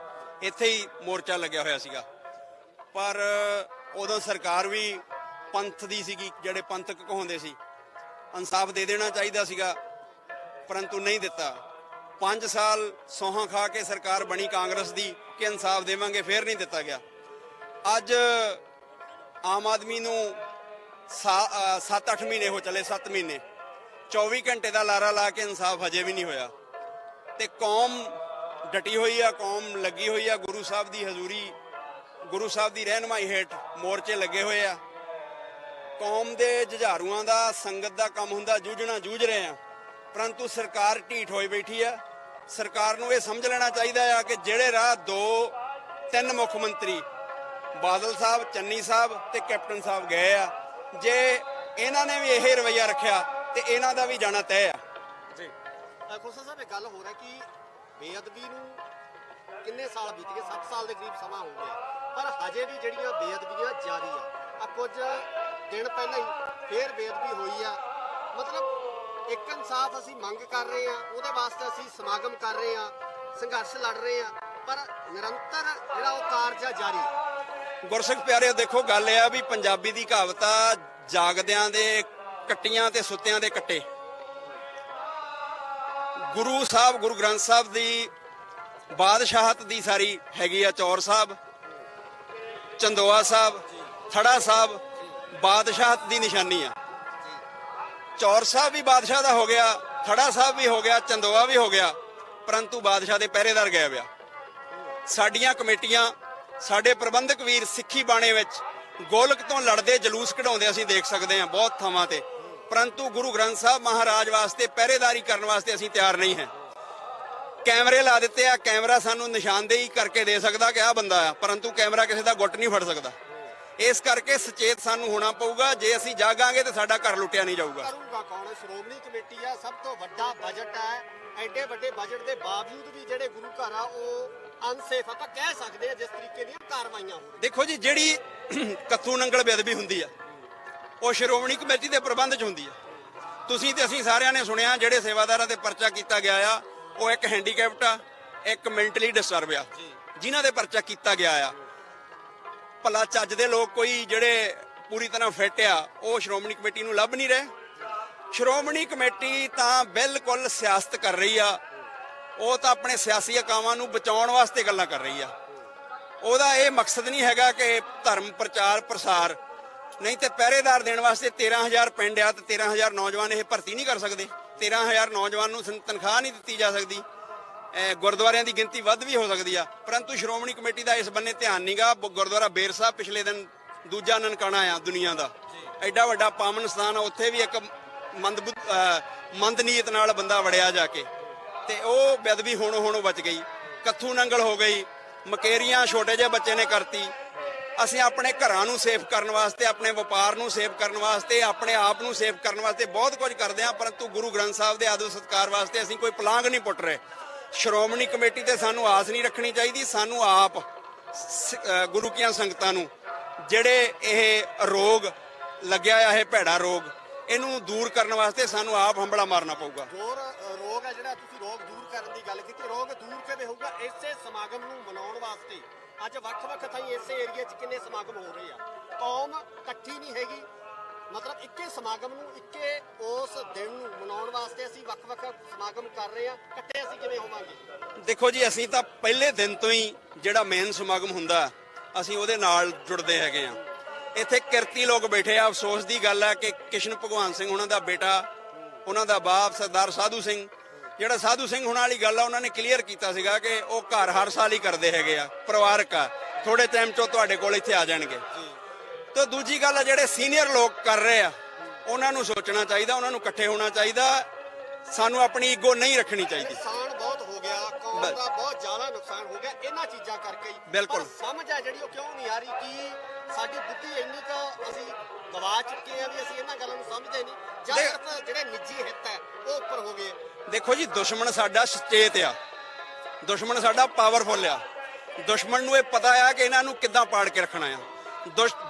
[SPEAKER 1] ਇੱਥੇ ਹੀ ਮੋਰਚਾ ਲੱਗਿਆ ਹੋਇਆ ਸੀਗਾ। ਪਰ ਉਦੋਂ ਸਰਕਾਰ ਵੀ ਪੰਥ ਦੀ ਸੀਗੀ, ਜਿਹੜੇ ਪੰਥਕ ਕਹਾਉਂਦੇ ਸੀ। ਇਨਸਾਫ ਦੇ ਦੇਣਾ ਚਾਹੀਦਾ ਸੀਗਾ, ਪਰੰਤੂ ਨਹੀਂ ਦਿੱਤਾ। 5 ਸਾਲ ਸੌਹਾਂ ਖਾ ਕੇ ਸਰਕਾਰ ਬਣੀ ਕਾਂਗਰਸ ਦੀ ਕਿ ਇਨਸਾਫ ਦੇਵਾਂਗੇ, ਫੇਰ ਨਹੀਂ ਦਿੱਤਾ ਗਿਆ। ਅੱਜ ਆਮ ਆਦਮੀ ਨੂੰ 7-8 ਮਹੀਨੇ ਹੋ ਚਲੇ, 7 ਮਹੀਨੇ, 24 ਘੰਟੇ ਦਾ ਲਾਰਾ ਲਾ ਕੇ ਇਨਸਾਫ ਹਜੇ ਵੀ ਨਹੀਂ ਹੋਇਆ। ਤੇ ਕੌਮ ਡਟੀ ਹੋਈ ਆ, ਕੌਮ ਲੱਗੀ ਹੋਈ ਆ। ਗੁਰੂ ਸਾਹਿਬ ਦੀ ਹਜ਼ੂਰੀ, ਗੁਰੂ ਸਾਹਿਬ ਦੀ ਰਹਿਨਮਾਈ ਹੇਠ ਮੋਰਚੇ ਲੱਗੇ ਹੋਏ ਆ। ਕੌਮ ਦੇ ਜੁਝਾਰੂਆਂ ਦਾ, ਸੰਗਤ ਦਾ ਕੰਮ ਹੁੰਦਾ ਜੂਝਣਾ, ਜੂਝ ਰਹੇ ਆ, ਪਰੰਤੂ ਸਰਕਾਰ ਢੀਠ ਹੋਈ ਬੈਠੀ ਆ। ਸਰਕਾਰ ਨੂੰ ਇਹ ਸਮਝ ਲੈਣਾ ਚਾਹੀਦਾ ਆ ਕਿ ਜਿਹੜੇ ਰਾਹ 2-3 ਮੁੱਖ ਮੰਤਰੀ ਬਾਦਲ ਸਾਹਿਬ, ਚੰਨੀ ਸਾਹਿਬ ਤੇ ਕੈਪਟਨ ਸਾਹਿਬ ਗਏ ਆ, ਜੇ ਇਹਨਾਂ ਨੇ ਵੀ ਇਹ ਰਵੱਈਆ ਰੱਖਿਆ ਤੇ ਇਹਨਾਂ ਦਾ ਵੀ ਜਾਣਾ ਤੈਅ ਆ।
[SPEAKER 2] ਜੀ
[SPEAKER 3] ਖੋਸਾ ਸਾਹਿਬ, ਇਹ ਗੱਲ ਹੋ ਰਿਹਾ ਕਿ ਬੇਅਦਬੀ ਨੂੰ ਕਿੰਨੇ ਸਾਲ ਬੀਤ ਗਏ, 7 ਸਾਲ ਦੇ ਕਰੀਬ ਸਮਾਂ ਹੋ ਗਿਆ, ਪਰ ਹਜੇ ਵੀ ਜਿਹੜੀਆਂ ਬੇਅਦਬੀਆਂ ਜਾਰੀ ਆ। ਕੁਝ ਦਿਨ ਪਹਿਲਾਂ ਹੀ ਫੇਰ ਬੇਅਦਬੀ ਹੋਈ ਆ। ਮਤਲਬ ਇੱਕ ਇਨਸਾਫ ਅਸੀਂ ਮੰਗ ਕਰ ਰਹੇ ਆ, ਉਹਦੇ ਵਾਸਤੇ ਅਸੀਂ ਸਮਾਗਮ ਕਰ ਰਹੇ ਆ, ਸੰਘਰਸ਼ ਲੜ ਰਹੇ ਆ, ਪਰ ਨਿਰੰਤਰ ਜਿਹੜਾ ਉਹ ਕਾਰਜ ਆ ਜਾਰੀ।
[SPEAKER 1] ਗੁਰਸਿੱਖ ਪਿਆਰਿਓ, ਦੇਖੋ ਗੱਲ ਇਹ ਆ ਵੀ ਪੰਜਾਬੀ ਦੀ ਕਹਾਵਤ ਆ, ਜਾਗਦਿਆਂ ਦੇ ਕੱਟੀਆਂ ਤੇ ਸੁੱਤਿਆਂ ਦੇ ਕੱਟੇ। ਗੁਰੂ ਸਾਹਿਬ, ਗੁਰੂ ਗ੍ਰੰਥ ਸਾਹਿਬ ਦੀ ਬਾਦਸ਼ਾਹਤ ਦੀ ਸਾਰੀ ਹੈਗੀ ਆ। ਚੌਰ ਸਾਹਿਬ, ਚੰਦੋਆ ਸਾਹਿਬ, ਥੜਾ ਸਾਹਿਬ ਬਾਦਸ਼ਾਹਤ ਦੀ ਨਿਸ਼ਾਨੀ ਆ। ਚੌਰ ਸਾਹਿਬ ਵੀ ਬਾਦਸ਼ਾਹ ਦਾ ਹੋ ਗਿਆ, ਥੜਾ ਸਾਹਿਬ ਵੀ ਹੋ ਗਿਆ, ਚੰਦੋਆ ਵੀ ਹੋ ਗਿਆ, ਪਰੰਤੂ ਬਾਦਸ਼ਾਹ ਦੇ ਪਹਿਰੇਦਾਰ ਗਾਇਬ ਆ। ਸਾਡੀਆਂ ਕਮੇਟੀਆਂ, ਸਾਡੇ ਪ੍ਰਬੰਧਕ ਵੀਰ ਸਿੱਖੀ ਬਾਣੇ ਵਿੱਚ ਗੋਲਕ ਤੋਂ ਲੜਦੇ ਜਲੂਸ ਕਢਾਉਂਦੇ ਅਸੀਂ ਦੇਖ ਸਕਦੇ ਹਾਂ ਬਹੁਤ ਥਾਵਾਂ ਤੇ, ਪਰੰਤੂ ਗੁਰੂ ਗ੍ਰੰਥ ਸਾਹਿਬ ਮਹਾਰਾਜ ਵਾਸਤੇ ਪਹਿਰੇਦਾਰੀ ਕਰਨ ਵਾਸਤੇ ਅਸੀਂ ਤਿਆਰ ਨਹੀਂ ਹੈ। ਕੈਮਰੇ ਲਾ ਦਿੱਤੇ ਆ। ਕੈਮਰਾ ਸਾਨੂੰ ਨਿਸ਼ਾਨਦੇਹੀ ਕਰਕੇ ਦੇ ਸਕਦਾ ਕਿ ਆਹ ਬੰਦਾ ਆ, ਪਰੰਤੂ ਕੈਮਰਾ ਕਿਸੇ ਦਾ ਗੁੱਟ ਨਹੀਂ ਫੜ ਸਕਦਾ। ਇਸ ਕਰਕੇ ਸੁਚੇਤ ਸਾਨੂੰ ਹੋਣਾ ਪਊਗਾ। ਜੇ ਅਸੀਂ ਜਾਗਾਂਗੇ ਤੇ ਸਾਡਾ ਘਰ ਲੁੱਟਿਆ ਨਹੀਂ ਜਾਊਗਾ।
[SPEAKER 3] ਕਰੂਗਾ ਕੌਣ? ਸ਼੍ਰੋਮਣੀ ਕਮੇਟੀ ਆ, ਸਭ ਤੋਂ ਵੱਡਾ ਬਜਟ ਹੈ। ਐਡੇ ਵੱਡੇ ਬਜਟ ਦੇ ਬਾਵਜੂਦ ਵੀ ਜਿਹੜੇ ਗੁਰੂ ਘਰ ਆ ਉਹ ਅਨਸੇਫ ਆਪਾਂ ਕਹਿ ਸਕਦੇ ਆ ਜਿਸ ਤਰੀਕੇ ਦੀਆਂ ਕਾਰਵਾਈਆਂ ਹੋ ਰਹੀਆਂ।
[SPEAKER 1] ਦੇਖੋ ਜੀ, ਜਿਹੜੀ ਕੱਥੂ ਨੰਗਲ ਬੇਅਦਬੀ ਹੁੰਦੀ ਆ ਉਹ ਸ਼੍ਰੋਮਣੀ ਕਮੇਟੀ ਦੇ ਪ੍ਰਬੰਧ 'ਚ ਹੁੰਦੀ ਆ। ਤੁਸੀਂ ਤੇ ਅਸੀਂ ਸਾਰਿਆਂ ਨੇ ਸੁਣਿਆ, ਜਿਹੜੇ ਸੇਵਾਦਾਰਾਂ ਤੇ ਪਰਚਾ ਕੀਤਾ ਗਿਆ ਆ ਉਹ ਇੱਕ ਹੈਂਡੀਕੈਪਟ ਆ, ਇੱਕ ਮੈਂਟਲੀ ਡਿਸਟਰਬ ਆ, ਜਿਨ੍ਹਾਂ ਦੇ ਪਰਚਾ ਕੀਤਾ ਗਿਆ ਆ। ਭਲਾ ਚੱਜ ਦੇ ਲੋਕ ਕੋਈ ਜਿਹੜੇ ਪੂਰੀ ਤਰ੍ਹਾਂ ਫਿੱਟ ਆ ਉਹ ਸ਼੍ਰੋਮਣੀ ਕਮੇਟੀ ਨੂੰ ਲੱਭ ਨਹੀਂ ਰਹੇ। ਸ਼੍ਰੋਮਣੀ ਕਮੇਟੀ ਤਾਂ ਬਿਲਕੁਲ ਸਿਆਸਤ ਕਰ ਰਹੀ ਆ। ਉਹ ਤਾਂ ਆਪਣੇ ਸਿਆਸੀ ਅਕਾਵਾਂ ਨੂੰ ਬਚਾਉਣ ਵਾਸਤੇ ਗੱਲਾਂ ਕਰ ਰਹੀ ਆ। ਉਹਦਾ ਇਹ ਮਕਸਦ ਨਹੀਂ ਹੈਗਾ ਕਿ ਧਰਮ ਪ੍ਰਚਾਰ ਪ੍ਰਸਾਰ, ਨਹੀਂ ਤੇ ਪਹਿਰੇਦਾਰ ਦੇਣ ਵਾਸਤੇ 13,000 ਪਿੰਡ ਆ ਤੇ 13,000 ਨੌਜਵਾਨ ਇਹ ਭਰਤੀ ਨਹੀਂ ਕਰ ਸਕਦੇ। 13,000 ਨੌਜਵਾਨ ਨੂੰ ਤਨਖਾਹ ਨਹੀਂ ਦਿੱਤੀ ਜਾ ਸਕਦੀ। ਗੁਰਦੁਆਰਿਆਂ ਦੀ ਗਿਣਤੀ ਵੱਧ ਵੀ ਹੋ ਸਕਦੀ ਆ, ਪਰੰਤੂ ਸ਼੍ਰੋਮਣੀ ਕਮੇਟੀ ਦਾ ਇਸ ਬੰਨੇ ਧਿਆਨ ਨਹੀਂਗਾ। ਗੁਰਦੁਆਰਾ ਬੇਰ ਸਾਹਿਬ ਪਿਛਲੇ ਦਿਨ ਦੂਜਾ ਨਨਕਾਣਾ ਆ ਦੁਨੀਆ ਦਾ, ਐਡਾ ਵੱਡਾ ਪਾਵਨ ਸਥਾਨ ਆ, ਉੱਥੇ ਵੀ ਇੱਕ ਮੰਦਨੀਅਤ ਨਾਲ ਬੰਦਾ ਵੜਿਆ ਜਾ ਕੇ, ਤੇ ਉਹ ਬੇਅਦਬੀ ਹੁਣ ਬਚ ਗਈ। ਕੱਥੂ ਨੰਗਲ ਹੋ ਗਈ, ਮਕੇਰੀਆਂ ਛੋਟੇ ਜਿਹੇ ਬੱਚੇ ਨੇ ਕਰਤੀ। ਅਸੀਂ ਆਪਣੇ ਘਰਾਂ ਨੂੰ ਸੇਫ ਕਰਨ ਵਾਸਤੇ, ਆਪਣੇ ਵਪਾਰ ਨੂੰ ਸੇਫ ਕਰਨ ਵਾਸਤੇ, ਆਪਣੇ ਆਪ ਨੂੰ ਸੇਫ ਕਰਨ ਵਾਸਤੇ ਬਹੁਤ ਕੁਝ ਕਰਦੇ ਹਾਂ, ਪਰੰਤੂ ਗੁਰੂ ਗ੍ਰੰਥ ਸਾਹਿਬ ਦੇ ਆਦਰ ਸਤਿਕਾਰ ਵਾਸਤੇ ਅਸੀਂ ਕੋਈ ਪਲਾਂਘ ਨਹੀਂ ਪੁੱਟ ਰਹੇ। ਸ਼੍ਰੋਮਣੀ ਕਮੇਟੀ ਤੇ ਸਾਨੂੰ ਆਸ ਨਹੀਂ ਰੱਖਣੀ ਚਾਹੀਦੀ। ਸਾਨੂੰ ਆਪ ਗੁਰੂ ਕੀਆਂ ਸੰਗਤਾਂ ਨੂੰ ਜਿਹੜੇ ਇਹ ਰੋਗ ਲੱਗਿਆ ਆ, ਇਹ ਭੈੜਾ ਰੋਗ, ਇਹਨੂੰ ਦੂਰ ਕਰਨ ਵਾਸਤੇ ਸਾਨੂੰ ਆਪ ਹੰਬਲਾ ਮਾਰਨਾ ਪਊਗਾ।
[SPEAKER 3] ਰੋਗ ਹੈ ਜਿਹੜਾ ਤੁਸੀਂ ਰੋਗ ਦੂਰ ਕਰਨ ਦੀ ਗੱਲ ਕੀਤੀ, ਰੋਗ ਦੂਰ ਕਿਵੇਂ ਹੋਊਗਾ? ਇਸੇ ਸਮਾਗਮ ਨੂੰ ਮਨਾਉਣ ਵਾਸਤੇ ਅੱਜ ਵੱਖ-ਵੱਖ ਥਾਈਂ ਇਸੇ ਏਰੀਆ 'ਚ ਕਿੰਨੇ ਸਮਾਗਮ ਹੋ ਰਹੇ ਆ। ਕੌਮ ਇਕੱਠੀ ਨਹੀਂ ਹੈਗੀ, ਮਤਲਬ ਇੱਕੇ ਸਮਾਗਮ ਨੂੰ, ਇੱਕੇ ਉਸ ਦਿਨ ਨੂੰ ਮਨਾਉਣ ਵਾਸਤੇ ਅਸੀਂ ਵੱਖ-ਵੱਖ ਸਮਾਗਮ ਕਰ ਰਹੇ ਆ। ਇਕੱਠੇ ਅਸੀਂ ਕਿਵੇਂ ਹੋਵਾਂਗੇ?
[SPEAKER 1] ਦੇਖੋ ਜੀ, ਅਸੀਂ ਤਾਂ ਪਹਿਲੇ ਦਿਨ ਤੋਂ ਹੀ ਜਿਹੜਾ ਮੇਨ ਸਮਾਗਮ ਹੁੰਦਾ ਅਸੀਂ ਉਹਦੇ ਨਾਲ ਜੁੜਦੇ ਹੈਗੇ ਆ। ਇੱਥੇ ਕਿਰਤੀ ਲੋਕ ਬੈਠੇ ਆ। ਅਫਸੋਸ ਦੀ ਗੱਲ ਹੈ ਕਿ ਕਿਸ਼ਨ ਭਗਵਾਨ ਸਿੰਘ ਉਹਨਾਂ ਦਾ ਬੇਟਾ, ਉਹਨਾਂ ਦਾ ਬਾਪ ਸਰਦਾਰ ਸਾਧੂ ਸਿੰਘ, ਜਿਹੜਾ ਸਾਧੂ ਸਿੰਘ ਹੋਣ ਵਾਲੀ ਗੱਲ ਆ, ਉਹਨਾਂ ਨੇ ਕਲੀਅਰ ਕੀਤਾ ਸੀਗਾ ਕਿ ਉਹ ਘਰ ਹਰ ਸਾਲ ਹੀ ਕਰਦੇ ਹੈਗੇ ਆ, ਪਰਿਵਾਰਕ ਆ, ਥੋੜੇ ਟਾਈਮ 'ਚੋਂ ਤੁਹਾਡੇ ਕੋਲ ਇੱਥੇ ਆ ਜਾਣਗੇ। ਤੇ ਦੂਜੀ ਗੱਲ ਆ, ਜਿਹੜੇ ਸੀਨੀਅਰ ਲੋਕ ਕਰ ਰਹੇ ਆ ਉਹਨਾਂ ਨੂੰ ਸੋਚਣਾ ਚਾਹੀਦਾ, ਉਹਨਾਂ ਨੂੰ ਇਕੱਠੇ ਹੋਣਾ ਚਾਹੀਦਾ। ਸਾਨੂੰ ਆਪਣੀ ਈਗੋ ਨਹੀਂ ਰੱਖਣੀ ਚਾਹੀਦੀ।
[SPEAKER 3] ਨੁਕਸਾਨ ਬਹੁਤ ਹੋ ਗਿਆ, ਕੌਮ ਦਾ ਬਹੁਤ ਜ਼ਿਆਦਾ ਨੁਕਸਾਨ ਹੋ ਗਿਆ ਇਹਨਾਂ ਚੀਜ਼ਾਂ ਕਰਕੇ ਹੀ।
[SPEAKER 1] ਬਿਲਕੁਲ।
[SPEAKER 3] ਪਰ ਸਮਝ ਆ ਜਿਹੜੀ ਉਹ ਕਿਉਂ ਨਹੀਂ ਆ ਰਹੀ ਕਿ ਸਾਡੀ ਬੁੱਧੀ ਇੰਨੀ ਕੁ ਅਸੀਂ ਗਵਾ ਚੁੱਕੇ ਆ ਵੀ ਅਸੀਂ ਇਹਨਾਂ ਗੱਲਾਂ ਨੂੰ ਸਮਝਦੇ ਨਹੀਂ, ਜਾਂ ਸਿਰਫ ਜਿਹੜੇ ਨਿੱਜੀ ਹਿੱਤ ਹੈ ਉਹ ਉੱਪਰ ਹੋ ਗਏ।
[SPEAKER 1] ਦੇਖੋ ਜੀ, ਦੁਸ਼ਮਣ ਸਾਡਾ ਸੁਚੇਤ ਆ, ਦੁਸ਼ਮਣ ਸਾਡਾ ਪਾਵਰਫੁਲ ਆ। ਦੁਸ਼ਮਣ ਨੂੰ ਇਹ ਪਤਾ ਆ ਕਿ ਇਹਨਾਂ ਨੂੰ ਕਿੱਦਾਂ ਪਾੜ ਕੇ ਰੱਖਣਾ ਆ।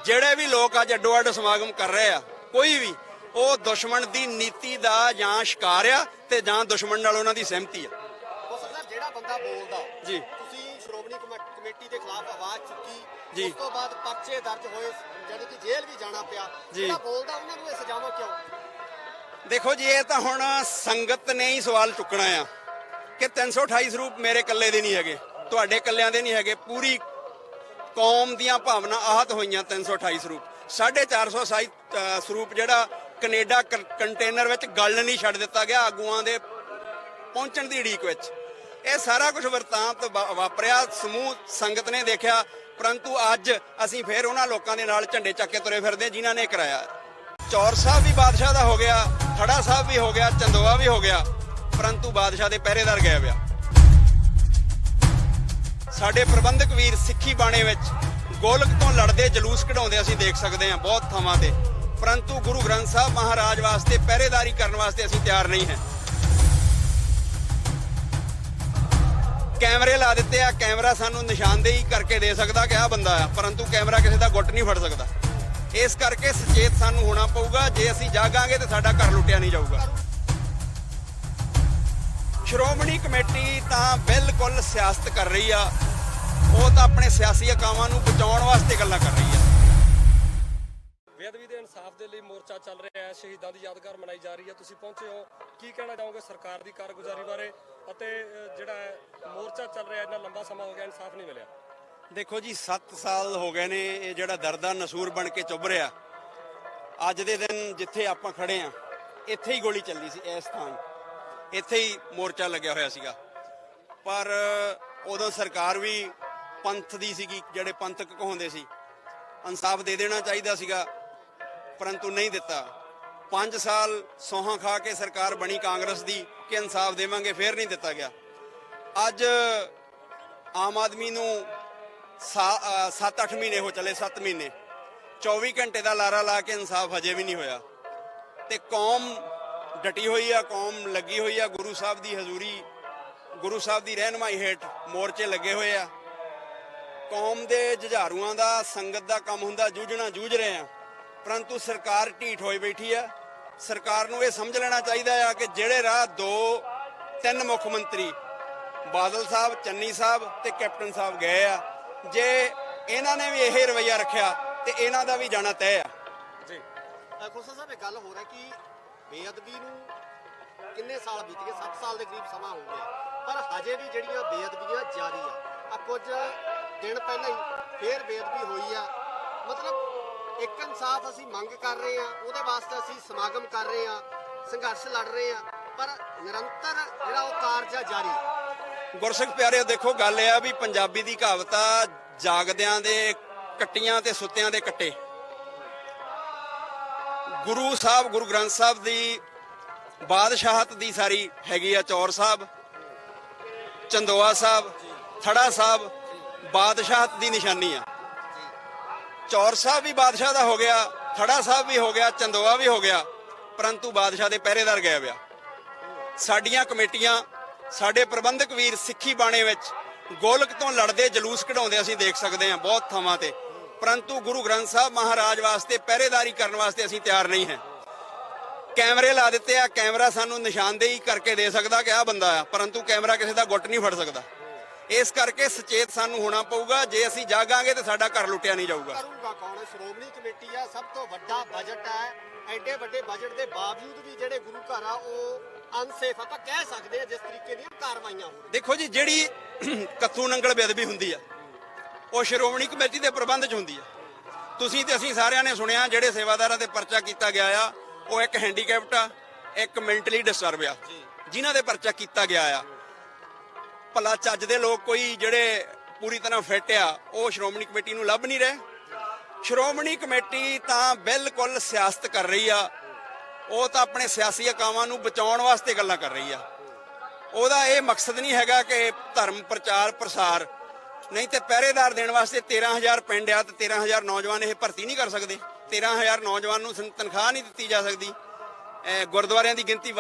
[SPEAKER 1] ਜਿਹੜੇ ਵੀ ਲੋਕ ਅੱਜ ਅੱਡੋ ਅੱਡ ਸਮਾਗਮ ਕਰ ਰਹੇ ਆ, ਕੋਈ ਵੀ, ਉਹ ਦੁਸ਼ਮਣ ਦੀ ਨੀਤੀ ਦਾ ਜਾਂ ਸ਼ਿਕਾਰ ਆ ਤੇ ਜਾਂ ਦੁਸ਼ਮਣ ਨਾਲ ਉਹਨਾਂ ਦੀ ਸਹਿਮਤੀ ਆ।
[SPEAKER 3] ਸਰ, ਜਿਹੜਾ ਬੰਦਾ ਬੋਲਦਾ
[SPEAKER 1] ਜੀ,
[SPEAKER 3] ਤੁਸੀਂ ਸ਼੍ਰੋਮਣੀ ਕਮੇਟੀ ਦੇ ਖਿਲਾਫ ਆਵਾਜ਼ ਚੁੱਕੀ,
[SPEAKER 1] ਜੀ,
[SPEAKER 3] ਉਸ ਤੋਂ ਬਾਅਦ ਪਰਚੇ ਦਰਜ ਹੋਏ, ਜਾਨੀ ਕਿ ਜੇਲ੍ਹ ਵੀ ਜਾਣਾ ਪਿਆ, ਜਿਹੜਾ ਬੋਲਦਾ ਉਹਨਾਂ ਨੂੰ ਇਹ ਸਜ਼ਾਵਾਂ ਕਿਉਂ?
[SPEAKER 1] ਦੇਖੋ ਜੀ, ਇਹ ਤਾਂ ਹੁਣ ਸੰਗਤ ਨੇ ਹੀ ਸਵਾਲ ਚੁੱਕਣਾ ਆ ਕਿ 328 ਸਰੂਪ ਮੇਰੇ ਇਕੱਲੇ ਦੇ ਨਹੀਂ ਹੈਗੇ, ਤੁਹਾਡੇ ਇਕੱਲਿਆਂ ਦੇ ਨਹੀਂ ਹੈਗੇ। ਪੂਰੀ ਕੌਮ ਦੀਆਂ ਭਾਵਨਾ ਆਹਤ ਹੋਈਆਂ। 328 ਸਰੂਪ, 450 ਸਰੂਪ ਜਿਹੜਾ ਕੈਨੇਡਾ ਕੰਟੇਨਰ ਵਿੱਚ ਗਲ ਨਹੀਂ ਛੱਡ ਦਿੱਤਾ ਗਿਆ ਆਗੂਆਂ ਦੇ ਪਹੁੰਚਣ ਦੀ ਉਡੀਕ ਵਿੱਚ। ਇਹ ਸਾਰਾ ਕੁਝ ਵਰਤਾਂਤ ਵਾਪਰਿਆ, ਸਮੂਹ ਸੰਗਤ ਨੇ ਦੇਖਿਆ, ਪਰੰਤੂ ਅੱਜ ਅਸੀਂ ਫੇਰ ਉਹਨਾਂ ਲੋਕਾਂ ਦੇ ਨਾਲ ਝੰਡੇ ਚੱਕ ਕੇ ਤੁਰੇ ਫਿਰਦੇ ਜਿਨ੍ਹਾਂ ਨੇ ਕਰਾਇਆ। ਚੌਰ ਸਾਹਿਬ ਵੀ ਬਾਦਸ਼ਾਹ ਦਾ ਹੋ ਗਿਆ, ਖੜਾ ਸਾਹਿਬ ਵੀ ਹੋ ਗਿਆ, ਚੰਦੋਆ ਵੀ ਹੋ ਗਿਆ, ਪਰੰਤੂ ਬਾਦਸ਼ਾਹ ਦੇ ਪਹਿਰੇਦਾਰ ਗਾਇਬ ਆ। ਸਾਡੇ ਪ੍ਰਬੰਧਕ ਵੀਰ ਸਿੱਖੀ ਬਾਣੇ ਵਿੱਚ ਗੋਲਕ ਤੋਂ ਲੜਦੇ ਜਲੂਸ ਕਢਾਉਂਦੇ ਅਸੀਂ ਦੇਖ ਸਕਦੇ ਹਾਂ ਬਹੁਤ ਥਾਵਾਂ ਤੇ, ਪਰੰਤੂ ਗੁਰੂ ਗ੍ਰੰਥ ਸਾਹਿਬ ਮਹਾਰਾਜ ਵਾਸਤੇ ਪਹਿਰੇਦਾਰੀ ਕਰਨ ਵਾਸਤੇ ਅਸੀਂ ਤਿਆਰ ਨਹੀਂ ਹੈ। ਕੈਮਰੇ ਲਾ ਦਿੱਤੇ ਆ। ਕੈਮਰਾ ਸਾਨੂੰ ਨਿਸ਼ਾਨਦੇਹੀ ਕਰਕੇ ਦੇ ਸਕਦਾ ਕਿ ਆਹ ਬੰਦਾ ਆ, ਪਰੰਤੂ ਕੈਮਰਾ ਕਿਸੇ ਦਾ ਗੁੱਟ ਨਹੀਂ ਫੜ ਸਕਦਾ। ਇਸ ਕਰਕੇ ਸੁਚੇਤ ਸਾਨੂੰ ਹੋਣਾ ਪਊਗਾ। ਜੇ ਅਸੀਂ ਜਾਗਾਂਗੇ ਤੇ ਸਾਡਾ ਘਰ ਲੁੱਟਿਆ ਨਹੀਂ ਜਾਊਗਾ। ਸ਼੍ਰੋਮਣੀ ਕਮੇਟੀ ਤਾਂ ਬਿਲਕੁਲ ਸਿਆਸਤ ਕਰ ਰਹੀ ਆ। ਉਹ ਤਾਂ ਆਪਣੇ ਸਿਆਸੀ ਅਕਾਵਾਂ ਨੂੰ ਬਚਾਉਣ ਵਾਸਤੇ ਗੱਲਾਂ ਕਰ ਰਹੀ ਆ।
[SPEAKER 2] ਬੇਅਦਬੀ ਦੇ ਇਨਸਾਫ ਦੇ ਲਈ ਮੋਰਚਾ ਚੱਲ ਰਿਹਾ ਹੈ, ਸ਼ਹੀਦਾਂ ਦੀ ਯਾਦਗਾਰ ਮਨਾਈ ਜਾ ਰਹੀ ਹੈ, ਤੁਸੀਂ ਪਹੁੰਚੇ ਹੋ, ਕੀ ਕਹਿਣਾ ਚਾਹੋਗੇ ਸਰਕਾਰ ਦੀ ਕਾਰਗੁਜ਼ਾਰੀ ਬਾਰੇ? ਅਤੇ ਜਿਹੜਾ ਮੋਰਚਾ ਚੱਲ ਰਿਹਾ ਇੰਨਾ ਲੰਬਾ ਸਮਾਂ ਹੋ ਗਿਆ, ਇਨਸਾਫ ਨਹੀਂ ਮਿਲਿਆ।
[SPEAKER 1] ਦੇਖੋ ਜੀ, 7 ਸਾਲ ਹੋ ਗਏ ਨੇ ਇਹ ਜਿਹੜਾ ਦਰਦਾ ਨਸੂਰ ਬਣ ਕੇ ਚੁੱਭ ਰਿਹਾ। ਅੱਜ ਦੇ ਦਿਨ ਜਿੱਥੇ ਆਪਾਂ ਖੜੇ ਆ, ਇੱਥੇ ਹੀ ਗੋਲੀ ਚੱਲੀ ਸੀ, ਇਸ ਥਾਂ ਇੱਥੇ ਹੀ ਮੋਰਚਾ ਲੱਗਿਆ ਹੋਇਆ ਸੀਗਾ। ਪਰ ਉਦੋਂ ਸਰਕਾਰ ਵੀ ਪੰਥ ਦੀ ਸੀਗੀ, ਜਿਹੜੇ ਪੰਥਕ ਕਹਾਉਂਦੇ ਸੀ। ਇਨਸਾਫ ਦੇ ਦੇਣਾ ਚਾਹੀਦਾ ਸੀਗਾ, ਪਰੰਤੂ ਨਹੀਂ ਦਿੱਤਾ। 5 ਸਾਲ ਸੌਹਾਂ ਖਾ ਕੇ ਸਰਕਾਰ ਬਣੀ ਕਾਂਗਰਸ ਦੀ ਕਿ ਇਨਸਾਫ ਦੇਵਾਂਗੇ, ਫੇਰ ਨਹੀਂ ਦਿੱਤਾ ਗਿਆ। ਅੱਜ ਆਮ ਆਦਮੀ ਨੂੰ 7-8 ਮਹੀਨੇ ਹੋ ਚਲੇ, 7 ਮਹੀਨੇ 24 ਘੰਟੇ ਦਾ ਲਾਰਾ ਲਾ ਕੇ ਇਨਸਾਫ ਹਜੇ ਵੀ ਨਹੀਂ ਹੋਇਆ ਤੇ ਕੌਮ ਡਟੀ ਹੋਈ ਆ, ਕੌਮ ਲੱਗੀ ਹੋਈ ਆ। ਗੁਰੂ ਸਾਹਿਬ ਦੀ ਹਜ਼ੂਰੀ, ਗੁਰੂ ਸਾਹਿਬ ਦੀ ਰਹਿਨਮਾਈ ਹੇਠ ਮੋਰਚੇ ਲੱਗੇ ਹੋਏ ਆ। ਕੌਮ ਦੇ ਜੁਝਾਰੂਆਂ ਦਾ, ਸੰਗਤ ਦਾ ਕੰਮ ਹੁੰਦਾ ਜੂਝਣਾ, ਜੂਝ ਰਹੇ ਆ, ਪਰੰਤੂ ਸਰਕਾਰ ਢੀਠ ਹੋਈ ਬੈਠੀ ਆ। ਸਰਕਾਰ ਨੂੰ ਇਹ ਸਮਝ ਲੈਣਾ ਚਾਹੀਦਾ ਆ ਕਿ ਜਿਹੜੇ ਰਾਹ 2-3 ਮੁੱਖ ਮੰਤਰੀ ਬਾਦਲ ਸਾਹਿਬ, ਚੰਨੀ ਸਾਹਿਬ ਤੇ ਕੈਪਟਨ ਸਾਹਿਬ ਗਏ ਆ, ਜੇ ਇਹਨਾਂ ਨੇ ਵੀ ਇਹ ਰਵੱਈਆ ਰੱਖਿਆ ਤੇ ਇਹਨਾਂ ਦਾ ਵੀ ਜਾਣਾ ਤੈਅ ਆ।
[SPEAKER 2] ਜੀ
[SPEAKER 3] ਖੋਸਾ ਸਾਹਿਬ, ਇਹ ਗੱਲ ਹੋ ਰਿਹਾ ਕਿ ਬੇਅਦਬੀ ਨੂੰ ਕਿੰਨੇ ਸਾਲ ਬੀਤ ਗਏ, 7 ਸਾਲ ਦੇ ਕਰੀਬ ਸਮਾਂ ਹੋ ਗਿਆ, ਪਰ ਹਜੇ ਵੀ ਜਿਹੜੀਆਂ ਬੇਅਦਬੀਆਂ ਜਾਰੀ ਆ ਕੁਝ ਦਿਨ ਪਹਿਲਾਂ ਹੀ ਫੇਰ ਬੇਅਦਬੀ ਹੋਈ ਆ। ਮਤਲਬ ਇੱਕ ਇਨਸਾਫ ਅਸੀਂ ਮੰਗ ਕਰ ਰਹੇ ਆ, ਉਹਦੇ ਵਾਸਤੇ ਅਸੀਂ ਸਮਾਗਮ ਕਰ ਰਹੇ ਆ, ਸੰਘਰਸ਼ ਲੜ ਰਹੇ ਆ, ਪਰ ਨਿਰੰਤਰ ਜਿਹੜਾ ਉਹ ਕਾਰਜ ਆ ਜਾਰੀ।
[SPEAKER 1] ਗੁਰਸਿੱਖ ਪਿਆਰਿਓ, ਦੇਖੋ ਗੱਲ ਇਹ ਆ ਵੀ ਪੰਜਾਬੀ ਦੀ ਕਹਾਵਤ ਆ, ਜਾਗਦਿਆਂ ਦੇ ਕੱਟੀਆਂ ਤੇ ਸੁੱਤਿਆਂ ਦੇ ਕੱਟੇ। ਗੁਰੂ ਸਾਹਿਬ, ਗੁਰੂ ਗ੍ਰੰਥ ਸਾਹਿਬ ਦੀ ਬਾਦਸ਼ਾਹਤ ਦੀ ਸਾਰੀ ਹੈਗੀ ਆ। ਚੌਰ ਸਾਹਿਬ, ਚੰਦੋਆ ਸਾਹਿਬ, ਥੜਾ ਸਾਹਿਬ ਬਾਦਸ਼ਾਹਤ ਦੀ ਨਿਸ਼ਾਨੀ ਆ। ਚੌਰ ਸਾਹਿਬ ਵੀ ਬਾਦਸ਼ਾਹ ਦਾ ਹੋ ਗਿਆ, ਥੜਾ ਸਾਹਿਬ ਵੀ ਹੋ ਗਿਆ, ਚੰਦੋਆ ਵੀ ਹੋ ਗਿਆ, ਪਰੰਤੂ ਬਾਦਸ਼ਾਹ ਦੇ ਪਹਿਰੇਦਾਰ ਗਾਇਬ ਆ। ਸਾਡੀਆਂ ਕਮੇਟੀਆਂ, ਸਾਡੇ ਪ੍ਰਬੰਧਕ ਵੀਰ ਸਿੱਖੀ ਬਾਣੇ ਵਿੱਚ ਗੋਲਕ ਤੋਂ ਲੜਦੇ ਜਲੂਸ ਕਢਾਉਂਦੇ ਅਸੀਂ ਦੇਖ ਸਕਦੇ ਹਾਂ ਬਹੁਤ ਥਾਵਾਂ ਤੇ, ਪਰੰਤੂ ਗੁਰੂ ਗ੍ਰੰਥ ਸਾਹਿਬ ਮਹਾਰਾਜ ਵਾਸਤੇ ਪਹਿਰੇਦਾਰੀ ਕਰਨ ਵਾਸਤੇ ਅਸੀਂ ਤਿਆਰ ਨਹੀਂ ਹੈ। ਕੈਮਰੇ ਲਾ ਦਿੱਤੇ ਆ, ਕੈਮਰਾ ਸਾਨੂੰ ਨਿਸ਼ਾਨਦੇਹੀ ਕਰਕੇ ਦੇ ਸਕਦਾ ਕਿ ਆਹ ਬੰਦਾ ਆ, ਪਰੰਤੂ ਕੈਮਰਾ ਕਿਸੇ ਦਾ ਗੁੱਟ ਨਹੀਂ ਫੜ ਸਕਦਾ। ਇਸ ਕਰਕੇ ਸੁਚੇਤ ਸਾਨੂੰ ਹੋਣਾ ਪਊਗਾ। ਜੇ ਅਸੀਂ ਜਾਗਾਂਗੇ ਤੇ ਸਾਡਾ ਘਰ ਲੁੱਟਿਆ ਨਹੀਂ ਜਾਊਗਾ।
[SPEAKER 3] ਕਰੂਗਾ ਕੌਣ? ਸ਼੍ਰੋਮਣੀ ਕਮੇਟੀ ਆ, ਸਭ ਤੋਂ ਵੱਡਾ ਬਜਟ ਹੈ। ਐਡੇ ਵੱਡੇ ਬਜਟ ਦੇ ਬਾਵਜੂਦ ਵੀ ਜਿਹੜੇ ਗੁਰੂ ਘਰ ਆ ਉਹ ਅਨਸੇਫ, ਆਪਾਂ ਕਹਿ ਸਕਦੇ ਆ, ਜਿਸ ਤਰੀਕੇ ਦੀਆਂ ਕਾਰਵਾਈਆਂ ਹੋ ਰਹੀਆਂ।
[SPEAKER 1] ਦੇਖੋ ਜੀ, ਜਿਹੜੀ ਕੱਥੂ ਨੰਗਲ ਬੇਅਦਬੀ ਹੁੰਦੀ ਆ ਉਹ ਸ਼੍ਰੋਮਣੀ ਕਮੇਟੀ ਦੇ ਪ੍ਰਬੰਧ 'ਚ ਹੁੰਦੀ ਆ। ਤੁਸੀਂ ਤੇ ਅਸੀਂ ਸਾਰਿਆਂ ਨੇ ਸੁਣਿਆ, ਜਿਹੜੇ ਸੇਵਾਦਾਰਾਂ ਤੇ ਪਰਚਾ ਕੀਤਾ ਗਿਆ ਆ ਉਹ ਇੱਕ ਹੈਂਡੀਕੈਪਟ ਆ, ਇੱਕ ਮੈਂਟਲੀ ਡਿਸਟਰਬ ਆ, ਜਿਨ੍ਹਾਂ ਦੇ ਪਰਚਾ ਕੀਤਾ ਗਿਆ ਆ। ਭਲਾ ਚੱਜ ਦੇ ਲੋਕ ਕੋਈ ਜਿਹੜੇ ਪੂਰੀ ਤਰ੍ਹਾਂ ਫਿੱਟ ਆ ਉਹ ਸ਼੍ਰੋਮਣੀ ਕਮੇਟੀ ਨੂੰ ਲੱਭ ਨਹੀਂ ਰਹੇ। ਸ਼੍ਰੋਮਣੀ ਕਮੇਟੀ ਤਾਂ ਬਿਲਕੁਲ ਸਿਆਸਤ ਕਰ ਰਹੀ ਆ, ਉਹ ਤਾਂ ਆਪਣੇ ਸਿਆਸੀ ਅਕਾਵਾਂ ਨੂੰ ਬਚਾਉਣ ਵਾਸਤੇ ਗੱਲਾਂ ਕਰ ਰਹੀ ਆ। ਉਹਦਾ ਇਹ ਮਕਸਦ ਨਹੀਂ ਹੈਗਾ ਕਿ ਧਰਮ ਪ੍ਰਚਾਰ ਪ੍ਰਸਾਰ, ਨਹੀਂ ਤੇ ਪਹਿਰੇਦਾਰ ਦੇਣ ਵਾਸਤੇ 13,000 ਪਿੰਡ ਆ ਤੇ 13,000 ਨੌਜਵਾਨ ਇਹ ਭਰਤੀ ਨਹੀਂ ਕਰ ਸਕਦੇ। 13,000 ਨੌਜਵਾਨ ਨੂੰ ਤਨਖਾਹ ਨਹੀਂ ਦਿੱਤੀ ਜਾ ਸਕਦੀ। ਗੁਰਦੁਆਰਿਆਂ ਦੀ ਗਿਣਤੀ